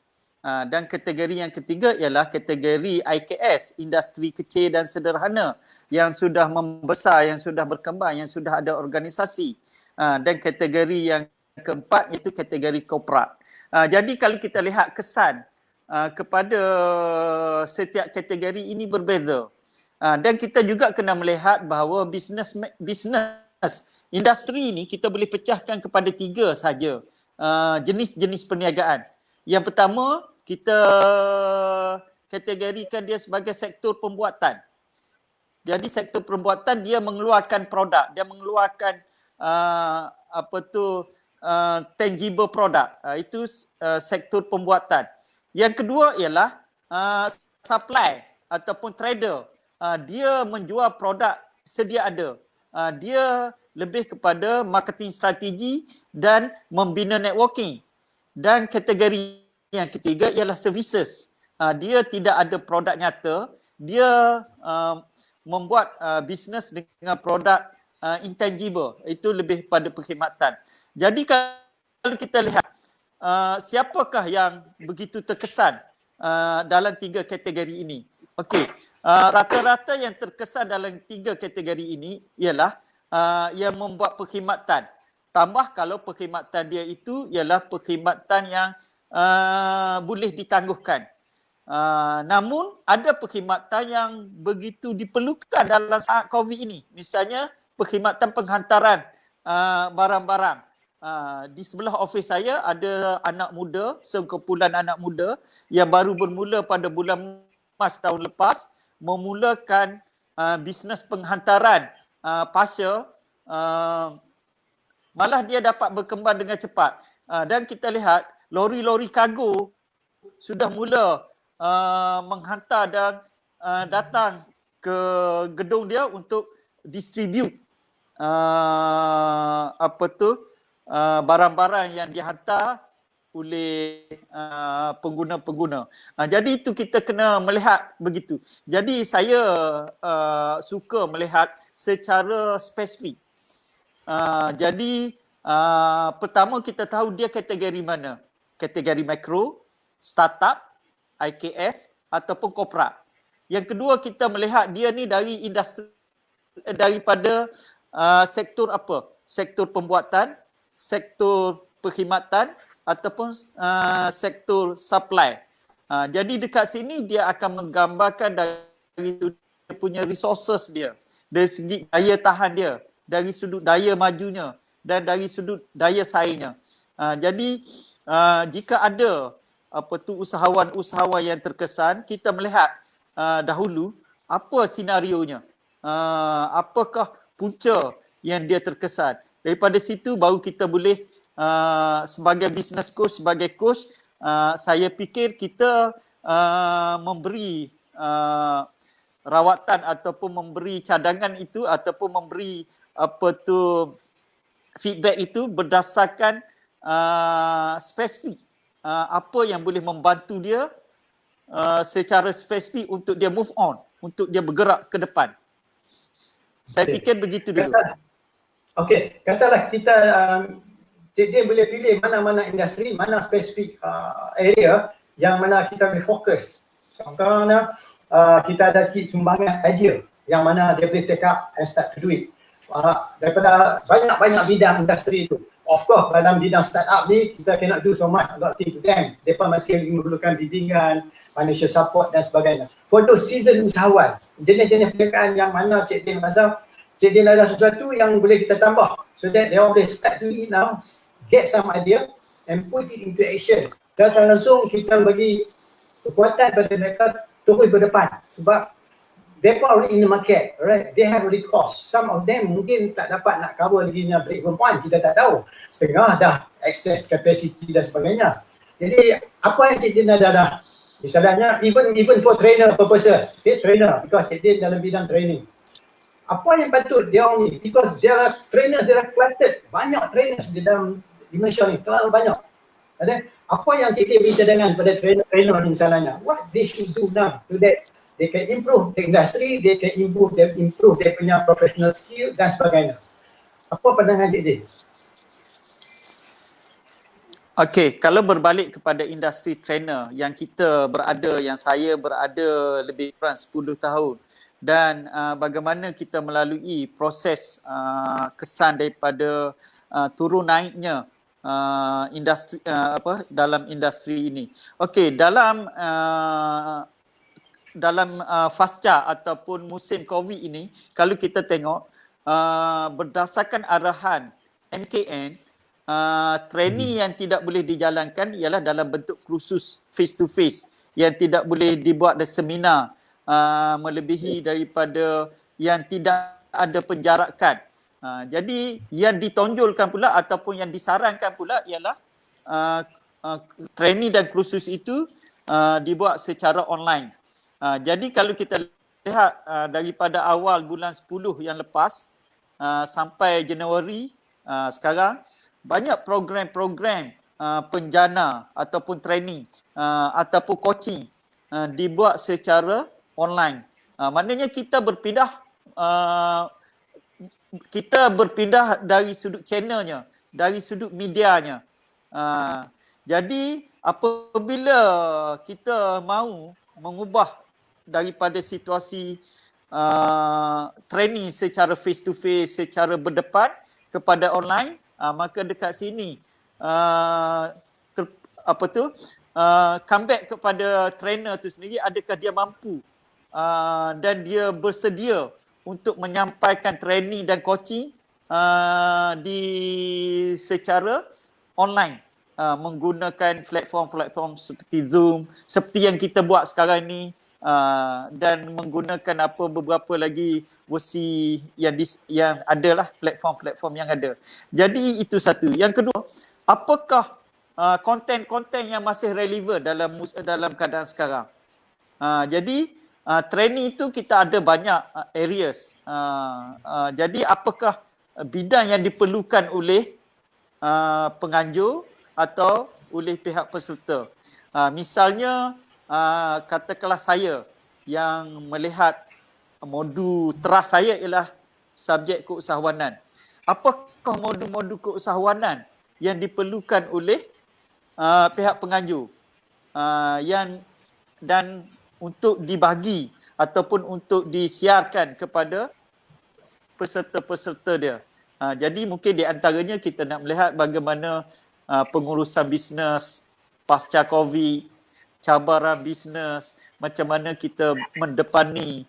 Dan kategori yang ketiga ialah kategori IKS, industri kecil dan sederhana, yang sudah membesar, yang sudah berkembang, yang sudah ada organisasi. Dan kategori yang keempat iaitu kategori korporat. Jadi kalau kita lihat kesan kepada setiap kategori ini berbeza. Dan kita juga kena melihat bahawa bisnes industri ini kita boleh pecahkan kepada 3 sahaja jenis-jenis perniagaan. Yang pertama, kita kategorikan dia sebagai sektor pembuatan. Jadi sektor pembuatan dia mengeluarkan produk, dia mengeluarkan tangible product. Itu sektor pembuatan. Yang kedua ialah supply ataupun trader. Dia menjual produk sedia ada. Dia lebih kepada marketing strategi dan membina networking. Dan kategori yang ketiga ialah services. Dia tidak ada produk nyata, dia membuat bisnes dengan produk intangible. Itu lebih pada perkhidmatan. Jadi kalau kita lihat siapakah yang begitu terkesan dalam 3 kategori ini? Okey, rata-rata yang terkesan dalam 3 kategori ini ialah yang membuat perkhidmatan. Tambah kalau perkhidmatan dia itu ialah perkhidmatan yang boleh ditangguhkan. Namun ada perkhidmatan yang begitu diperlukan dalam saat COVID ini. Misalnya perkhidmatan penghantaran barang-barang. Di sebelah ofis saya ada anak muda, sekumpulan anak muda yang baru bermula pada bulan Mac tahun lepas, memulakan bisnes penghantaran parcel. Malah dia dapat berkembang dengan cepat. Dan kita lihat lori-lori kargo sudah mula menghantar dan datang ke gedung dia untuk distribute barang-barang yang dihantar oleh pengguna-pengguna. Jadi itu kita kena melihat begitu. Jadi saya suka melihat secara spesifik. Jadi pertama kita tahu dia kategori mana. Kategori mikro, startup, IKS ataupun korporat. Yang kedua kita melihat dia ni dari industri, daripada sektor apa? Sektor pembuatan, sektor perkhidmatan ataupun sektor supply. Jadi dekat sini dia akan menggambarkan dari sudut dia punya resources dia, dari segi daya tahan dia, dari sudut daya majunya dan dari sudut daya saingnya. Jadi jika ada usahawan-usahawan yang terkesan, kita melihat dahulu apa senarionya, apakah punca yang dia terkesan. Daripada situ baru kita boleh sebagai business coach, sebagai coach, saya fikir kita memberi rawatan ataupun memberi cadangan itu ataupun memberi feedback itu berdasarkan spesifik, apa yang boleh membantu dia secara spesifik untuk dia move on, untuk dia bergerak ke depan. Saya fikir begitu dulu. Okey, katalah kita Cik Din boleh pilih mana-mana industri, mana spesifik area yang mana kita boleh fokus. Kerana kita ada sikit sumbangan idea yang mana dia boleh take up and start to do it. Daripada banyak-banyak bidang industri itu. Of course, dalam bidang startup ni, kita cannot do so much about things to them. Mereka masih memerlukan bimbingan, financial support dan sebagainya. For those seasoned usahawan, jenis-jenis perniagaan yang mana Cik Din rasa Cik Din ada sesuatu yang boleh kita tambah so that they boleh start to it now, get some idea and put it into action. Secara langsung kita bagi kekuatan pada mereka terus berdepan sebab they are already in the market, right? They have already cost. Some of them mungkin tak dapat nak cover lagi yang break-even point, kita tak tahu. Setengah dah excess capacity dan sebagainya. Jadi apa yang Cik Din ada dah? Misalnya even for trainer purposes, okay, trainer because Cik Din dalam bidang training. Apa yang patut dia orang ni, because there are trainers, there are cluttered, banyak trainers di dalam dimension ni, terlalu banyak. Okay? Apa yang Cik Din beri cadangan kepada trainer ni misalnya, what they should do now so that they can improve the industry, they can improve their punya professional skill dan sebagainya. Apa pandangan Cik Din? Okey, kalau berbalik kepada industri trainer yang kita berada, yang saya berada lebih kurang 10 tahun dan bagaimana kita melalui proses kesan daripada turun naiknya industri dalam industri ini. Okey, dalam pasca ataupun musim COVID ini, kalau kita tengok berdasarkan arahan MKN, training yang tidak boleh dijalankan ialah dalam bentuk kursus face to face yang tidak boleh dibuat dari seminar melebihi daripada yang tidak ada penjarakan. Jadi yang ditonjolkan pula ataupun yang disarankan pula ialah training dan kursus itu dibuat secara online. Jadi kalau kita lihat daripada awal bulan 10 yang lepas sampai Januari sekarang, banyak program-program penjana ataupun training ataupun coaching dibuat secara online. Maknanya kita berpindah dari sudut channelnya, dari sudut medianya. Jadi apabila kita mahu mengubah daripada situasi training secara face to face, secara berdepan kepada online, maka dekat sini comeback kepada trainer tu sendiri, adakah dia mampu dan dia bersedia untuk menyampaikan training dan coaching di secara online menggunakan platform-platform seperti Zoom, seperti yang kita buat sekarang ni, dan menggunakan beberapa lagi versi yang adalah platform-platform yang ada. Jadi itu satu. Yang kedua, apakah konten-konten yang masih relevan dalam keadaan sekarang. Jadi training itu kita ada banyak areas. Jadi apakah bidang yang diperlukan oleh penganjur atau oleh pihak peserta. Misalnya katakanlah saya yang melihat modul teras saya ialah subjek keusahawanan. Apakah modul-modul keusahawanan yang diperlukan oleh pihak penganjur dan untuk dibagi ataupun untuk disiarkan kepada peserta-peserta dia. Jadi mungkin di antaranya kita nak melihat bagaimana pengurusan bisnes pasca COVID, cabaran bisnes, macam mana kita mendepani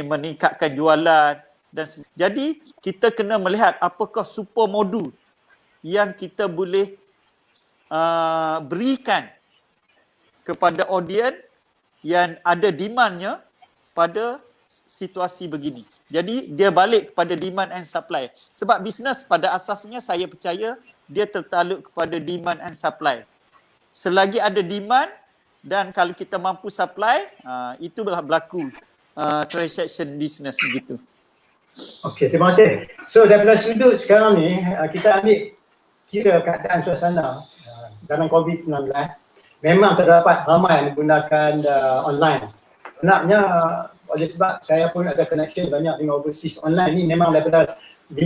meningkatkan jualan dan jadi kita kena melihat apakah super modul yang kita boleh berikan kepada audiens yang ada demandnya pada situasi begini. Jadi dia balik kepada demand and supply. Sebab bisnes pada asasnya saya percaya dia tertaluk kepada demand and supply. Selagi ada demand dan kalau kita mampu supply, itu berlaku transaction business begitu. Okey, terima kasih. So daripada sudut sekarang ni, kita ambil kira keadaan suasana dalam COVID-19, memang terdapat ramai menggunakan online. Sebenarnya oleh sebab saya pun ada connection banyak dengan overseas online ni, memang daripada 5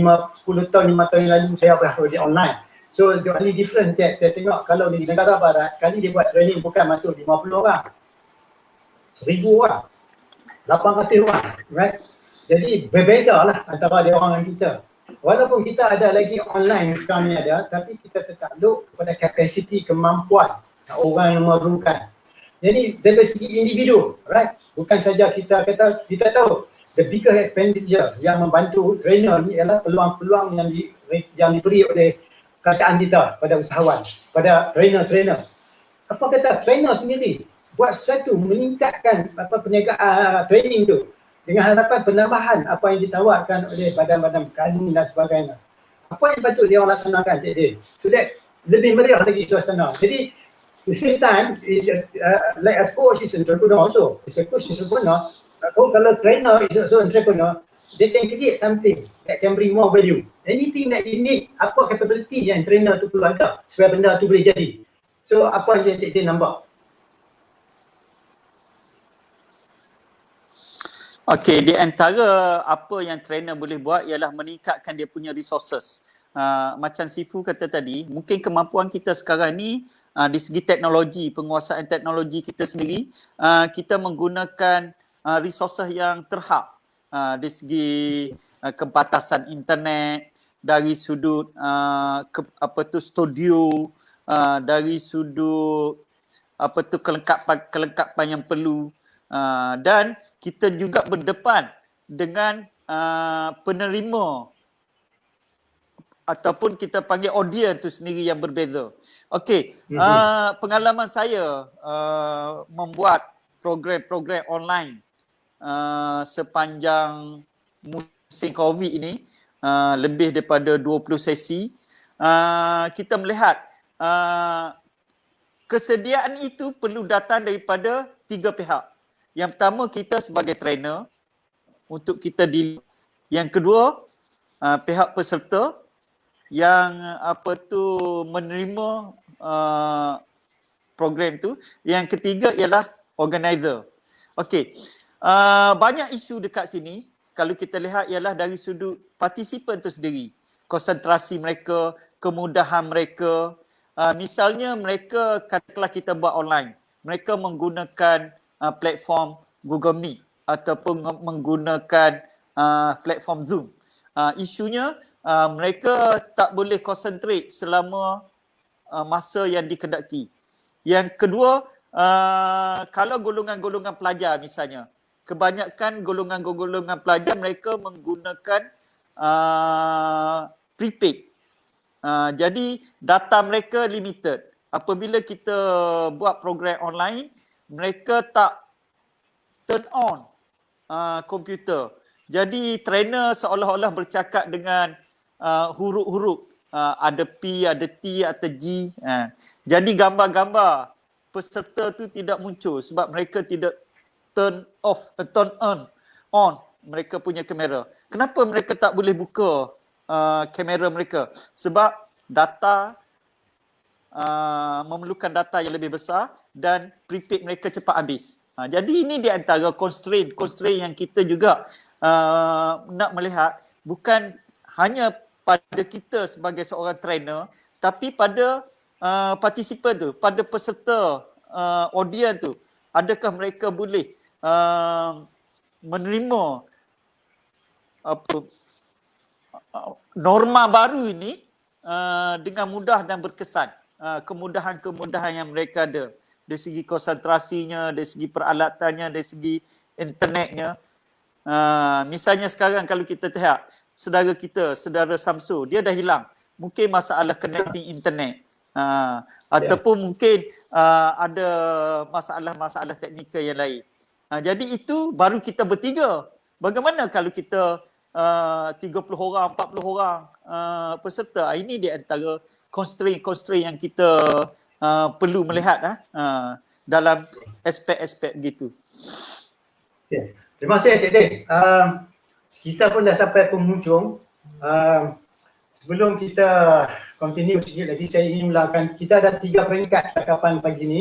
tahun yang lalu saya pernah di online. So the only difference saya tengok kalau di negara barat sekali dia buat training bukan masuk 50 orang, 1000 orang, 800 orang, right? Jadi berbeza lah antara dia orang dan kita. Walaupun kita ada lagi online sekarang ni ada, tapi kita tertakluk kepada kapasiti kemampuan orang yang memerlukan. Jadi dari segi individu, right? Bukan saja kita tahu the bigger expenditure yang membantu trainer ni ialah peluang-peluang yang diberi oleh kerajaan kita pada usahawan, pada trainer. Apa kata trainer sendiri buat sesuatu meningkatkan perniagaan training tu dengan harapan penambahan apa yang ditawarkan oleh badan-badan berkaitan dan sebagainya. Apa yang patut dia orang laksanakan, Cik Din? So that lebih meriah lagi suasana. Jadi at the same time, like a coach is entrepreneur also. It's a coach entrepreneur. Kalau trainer is also entrepreneur, they can create something that can bring more value. Anything that you need, apa capability yang trainer tu perlu ada supaya benda tu boleh jadi. So apa yang Cik Din nampak? Okey, di antara apa yang trainer boleh buat ialah meningkatkan dia punya resources. Macam Sifu kata tadi, mungkin kemampuan kita sekarang ni di segi teknologi, penguasaan teknologi kita sendiri, kita menggunakan resources yang terhad dari segi kebatasan internet, dari sudut studio, dari sudut kelengkapan yang perlu, dan kita juga berdepan dengan penerima ataupun kita panggil audiens tu sendiri yang berbeza. Okey, pengalaman saya membuat program-program online sepanjang musim COVID ini, lebih daripada 20 sesi, kita melihat kesediaan itu perlu datang daripada 3 pihak. Yang pertama, kita sebagai trainer untuk kita yang kedua, pihak peserta yang menerima program tu. Yang ketiga ialah organizer. Okey. Banyak isu dekat sini kalau kita lihat ialah dari sudut partisipan tu sendiri. Konsentrasi mereka, kemudahan mereka. Misalnya mereka katakanlah kita buat online. Mereka menggunakan platform Google Meet ataupun menggunakan platform Zoom. Isunya mereka tak boleh concentrate selama masa yang dikehendaki. Yang kedua, kalau golongan-golongan pelajar misalnya, kebanyakan golongan-golongan pelajar mereka menggunakan prepaid. Jadi data mereka limited. Apabila kita buat program online, mereka tak turn on komputer. Jadi trainer seolah-olah bercakap dengan huruf-huruf ada P, ada T atau G. Jadi gambar-gambar peserta tu tidak muncul sebab mereka tidak turn on mereka punya kamera. Kenapa mereka tak boleh buka kamera mereka? Sebab data memerlukan data yang lebih besar dan prepaid mereka cepat habis. Jadi ini di antara constraint yang kita juga nak melihat, bukan hanya pada kita sebagai seorang trainer, tapi pada participant tu, pada peserta audience tu. Adakah mereka boleh menerima norma baru ini dengan mudah dan berkesan. Kemudahan-kemudahan yang mereka ada dari segi konsentrasinya, dari segi peralatannya, dari segi internetnya. Misalnya sekarang kalau kita lihat saudara Samsul, dia dah hilang. Mungkin masalah connecting internet. Ataupun mungkin ada masalah-masalah teknikal yang lain. Jadi itu baru kita bertiga. Bagaimana kalau kita 30 orang, 40 orang peserta? Ini di antara constraint yang kita perlu melihat dalam aspek-aspek begitu. Okay. Terima kasih Cik Din. Kita pun dah sampai penghujung. Sebelum kita continue sikit lagi, saya ingin mulakan, kita ada 3 peringkat cakapan pagi ni.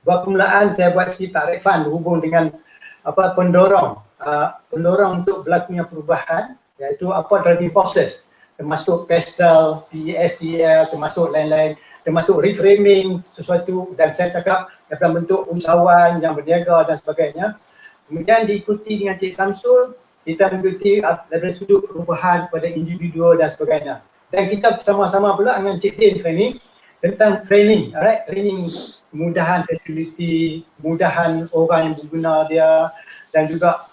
Buat permulaan saya buat sikit takrifan berhubung dengan pendorong untuk berlakunya perubahan, iaitu driving forces, termasuk PESTEL, PESTL, termasuk lain-lain, termasuk reframing sesuatu, dan saya cakap dalam bentuk usahawan yang berniaga dan sebagainya. Kemudian diikuti dengan Cik Samsul, kita mengikuti dari sudut perubahan pada individu dan sebagainya. Dan kita bersama-sama pula dengan Cik Din training tentang training, training kemudahan facility, kemudahan orang yang berguna dia, dan juga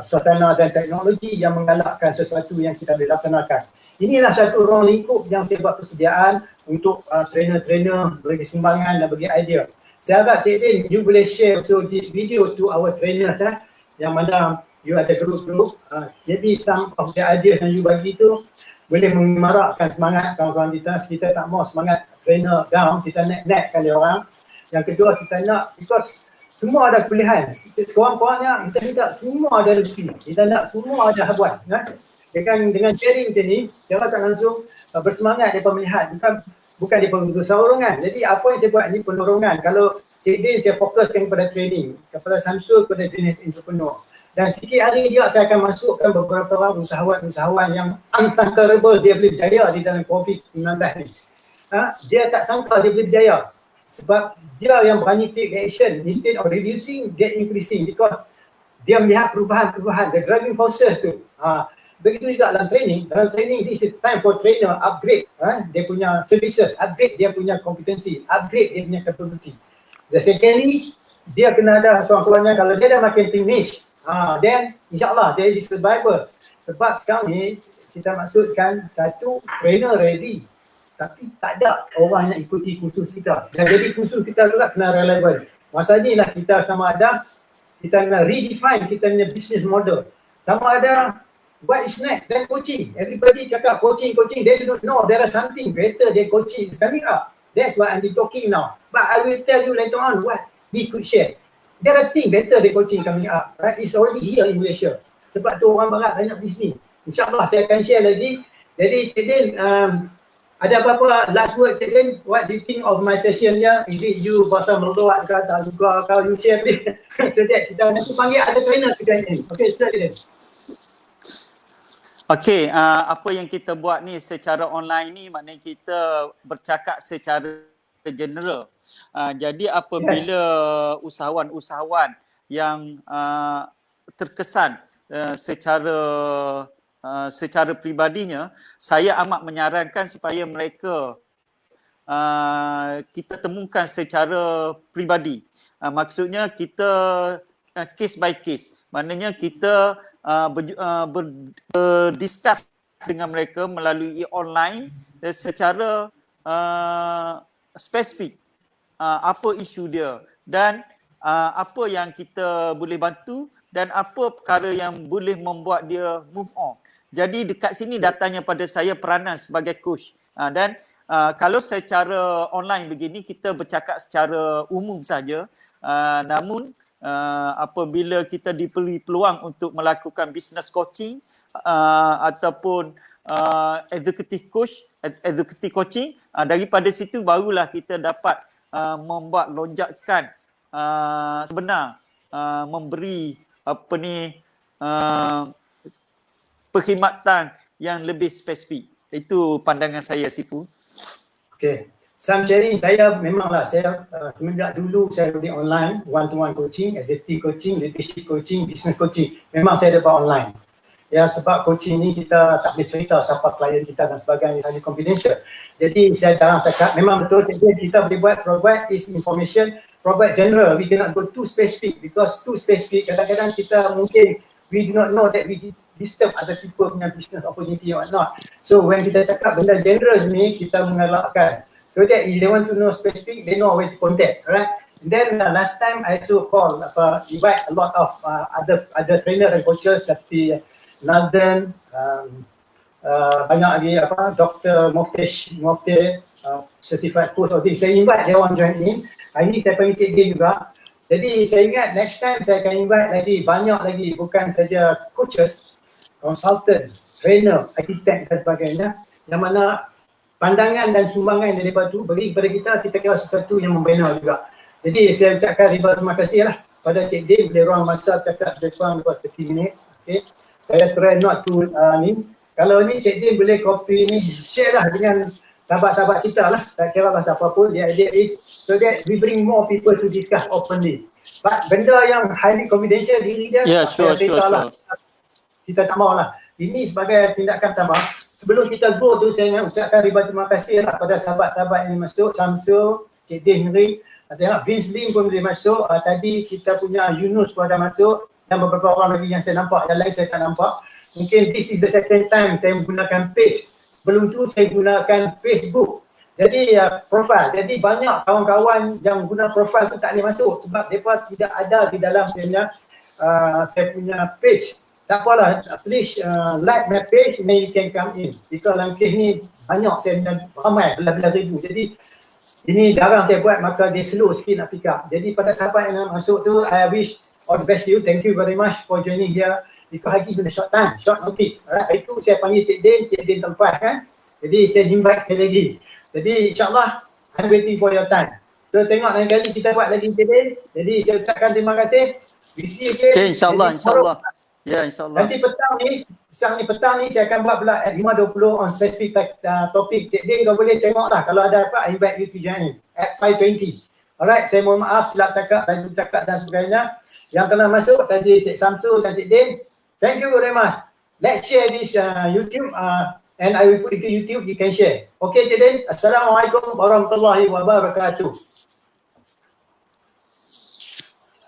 suasana dan teknologi yang menggalakkan sesuatu yang kita boleh laksanakan. Inilah satu ruang lingkup yang saya buat persediaan untuk trainer-trainer bagi sumbangan dan bagi idea. Saya harap Cik Din, you boleh share also this video to our trainers yang mana you ada grup-grup. Jadi some of the ideas yang you bagi tu boleh memarakkan semangat kawan-kawan kita tak mau semangat trainer down, kita naik kali orang. Yang kedua kita nak, because semua ada pilihan, sekurang-kurangnya kita minta semua ada rezeki, kita nak semua ada habuan. Dengan sharing macam ni, cara tak langsung bersemangat daripada melihat, bukan daripada keseorangan. Jadi apa yang saya buat ni penerongan. Kalau Cik Din saya fokuskan kepada training, kepada Samsul kepada business entrepreneur. Dan sikit hari juga saya akan masukkan beberapa orang usahawan yang unthinkable dia boleh berjaya di dalam COVID-19 ni. Dia tak sangka dia boleh berjaya. Sebab dia yang berani take action instead of reducing, get increasing, because dia melihat perubahan-perubahan, the driving forces tu. Begitu juga dalam training, this is time for trainer upgrade dia punya services, upgrade dia punya kompetensi, upgrade dia punya capability. The secondly, dia kena ada seorang-seorangnya, kalau dia dah makin finish, then insyaAllah dia is survivor. Sebab sekarang ni kita maksudkan satu trainer ready, tapi tak ada orang nak ikuti kursus kita. Dan jadi kursus kita juga kena relevan. Masa ni lah kita sama ada, kita kena redefine kita punya business model. Sama ada what is next, then coaching. Everybody cakap coaching, they don't know there is something better than coaching is coming up. That's what I'm talking now. But I will tell you later on what we could share. There are things better than coaching coming up, right? It's already here in Malaysia. Sebab tu orang barat banyak di sini. InsyaAllah saya akan share lagi. Jadi Cik Din, ada apa-apa last word Cik Din? What do you think of my session ni? Is it you pasal melawat ke tak juga, kalau you share ni? So that kita nanti panggil ada trainer kita ni. Okay, Cik Din. Okey, apa yang kita buat ni secara online ni maknanya kita bercakap secara general. Jadi apabila usahawan-usahawan yang terkesan secara pribadinya, saya amat menyarankan supaya mereka kita temukan secara pribadi. Maksudnya kita case by case. Maknanya kita berdiskus dengan mereka melalui online secara spesifik apa isu dia dan apa yang kita boleh bantu dan apa perkara yang boleh membuat dia move on. Jadi dekat sini datanya pada saya peranan sebagai coach. Dan kalau secara online begini kita bercakap secara umum saja, namun apabila kita diberi peluang untuk melakukan business coaching ataupun executive coaching, daripada situ barulah kita dapat membuat lonjakan sebenar, memberi perkhidmatan yang lebih spesifik. Itu pandangan saya, Sifu. Okay. Some sharing saya memanglah saya semenjak dulu saya di online, one-to-one coaching, executive coaching, leadership coaching, business coaching. Memang saya dapat online. Ya, sebab coaching ni kita tak boleh cerita siapa klien kita dan sebagainya, hanya confidential. Jadi saya jarang cakap, memang betul kita boleh provide is information, provide general. We cannot go too specific because too specific kadang-kadang kita mungkin we do not know that we disturb other people punya business opportunity or not. So when kita cakap benda general ni kita mengelakkan. So that if they want to know specific, they know where to contact, right? And then last time I also invite a lot of other trainer and coaches seperti Nathan, banyak lagi Dr. Moftesh, certified coach. Saya invite dia orang join in. Hari ni saya panggil Cik Din juga. Jadi saya ingat next time saya akan invite lagi, banyak lagi, bukan saja coaches, consultant, trainer, architect dan sebagainya, yang mana pandangan dan sumbangan daripada tu bagi kepada kita kira sesuatu yang membina juga. Jadi saya ucapkan ribuan terima kasih lah pada Cik Din, boleh ruang masa cakap lebih kurang 30 minit. Okay. Saya try not to ni. Kalau ni Cik Din boleh copy ni, share lah dengan sahabat-sahabat kita lah. Tak kira lah siapa pun, the idea is so that we bring more people to discuss openly. But benda yang highly confidential diri dia, sure. Kita tak mahu lah. Ini sebagai tindakan tambah. Sebelum kita go tu saya nak ucapkan ribuan terima kasih lah pada sahabat-sahabat yang masuk, Samsul, Cik Din Ring, tengok Vince Lim pun boleh masuk, tadi kita punya Yunus pun ada masuk, dan beberapa orang lagi yang saya nampak, yang lain saya tak nampak. Mungkin this is the second time saya menggunakan page. Sebelum tu saya gunakan Facebook. Jadi profile. Jadi banyak kawan-kawan yang guna profile tu tak boleh masuk sebab mereka tidak ada di dalam saya punya page. Tak apalah, please like my page and then you can come in. Because dalam page ni banyak saya ramai, belas-belas ribu. Jadi ini jarang saya buat, maka dia slow sikit nak pick up. Jadi pada sahabat yang nak masuk tu, I wish all the best to you. Thank you very much for joining here. Because lagi benda short time, short notice. Alright, itu saya panggil Cik Din tempat kan. Jadi saya invite sekali lagi. Jadi insyaAllah, I'm waiting for your time. So tengok lain kali kita buat lagi Cik Din. Jadi saya ucapkan terima kasih. We see you again. Okay, insyaAllah. Ya, insyaAllah. Nanti petang ni saya akan buat pula at 5.20 on specific topik. Cik Din kau boleh tengok lah. Kalau ada apa, I invite you to join at 5.20. Alright, saya mohon maaf silap cakap, rajin cakap dan sebagainya. Yang telah masuk tadi Cik Samsul dan Cik Din. Thank you very much. Let's share this YouTube and I will put it to YouTube, you can share. Okay Cik Din, Assalamualaikum warahmatullahi wabarakatuh.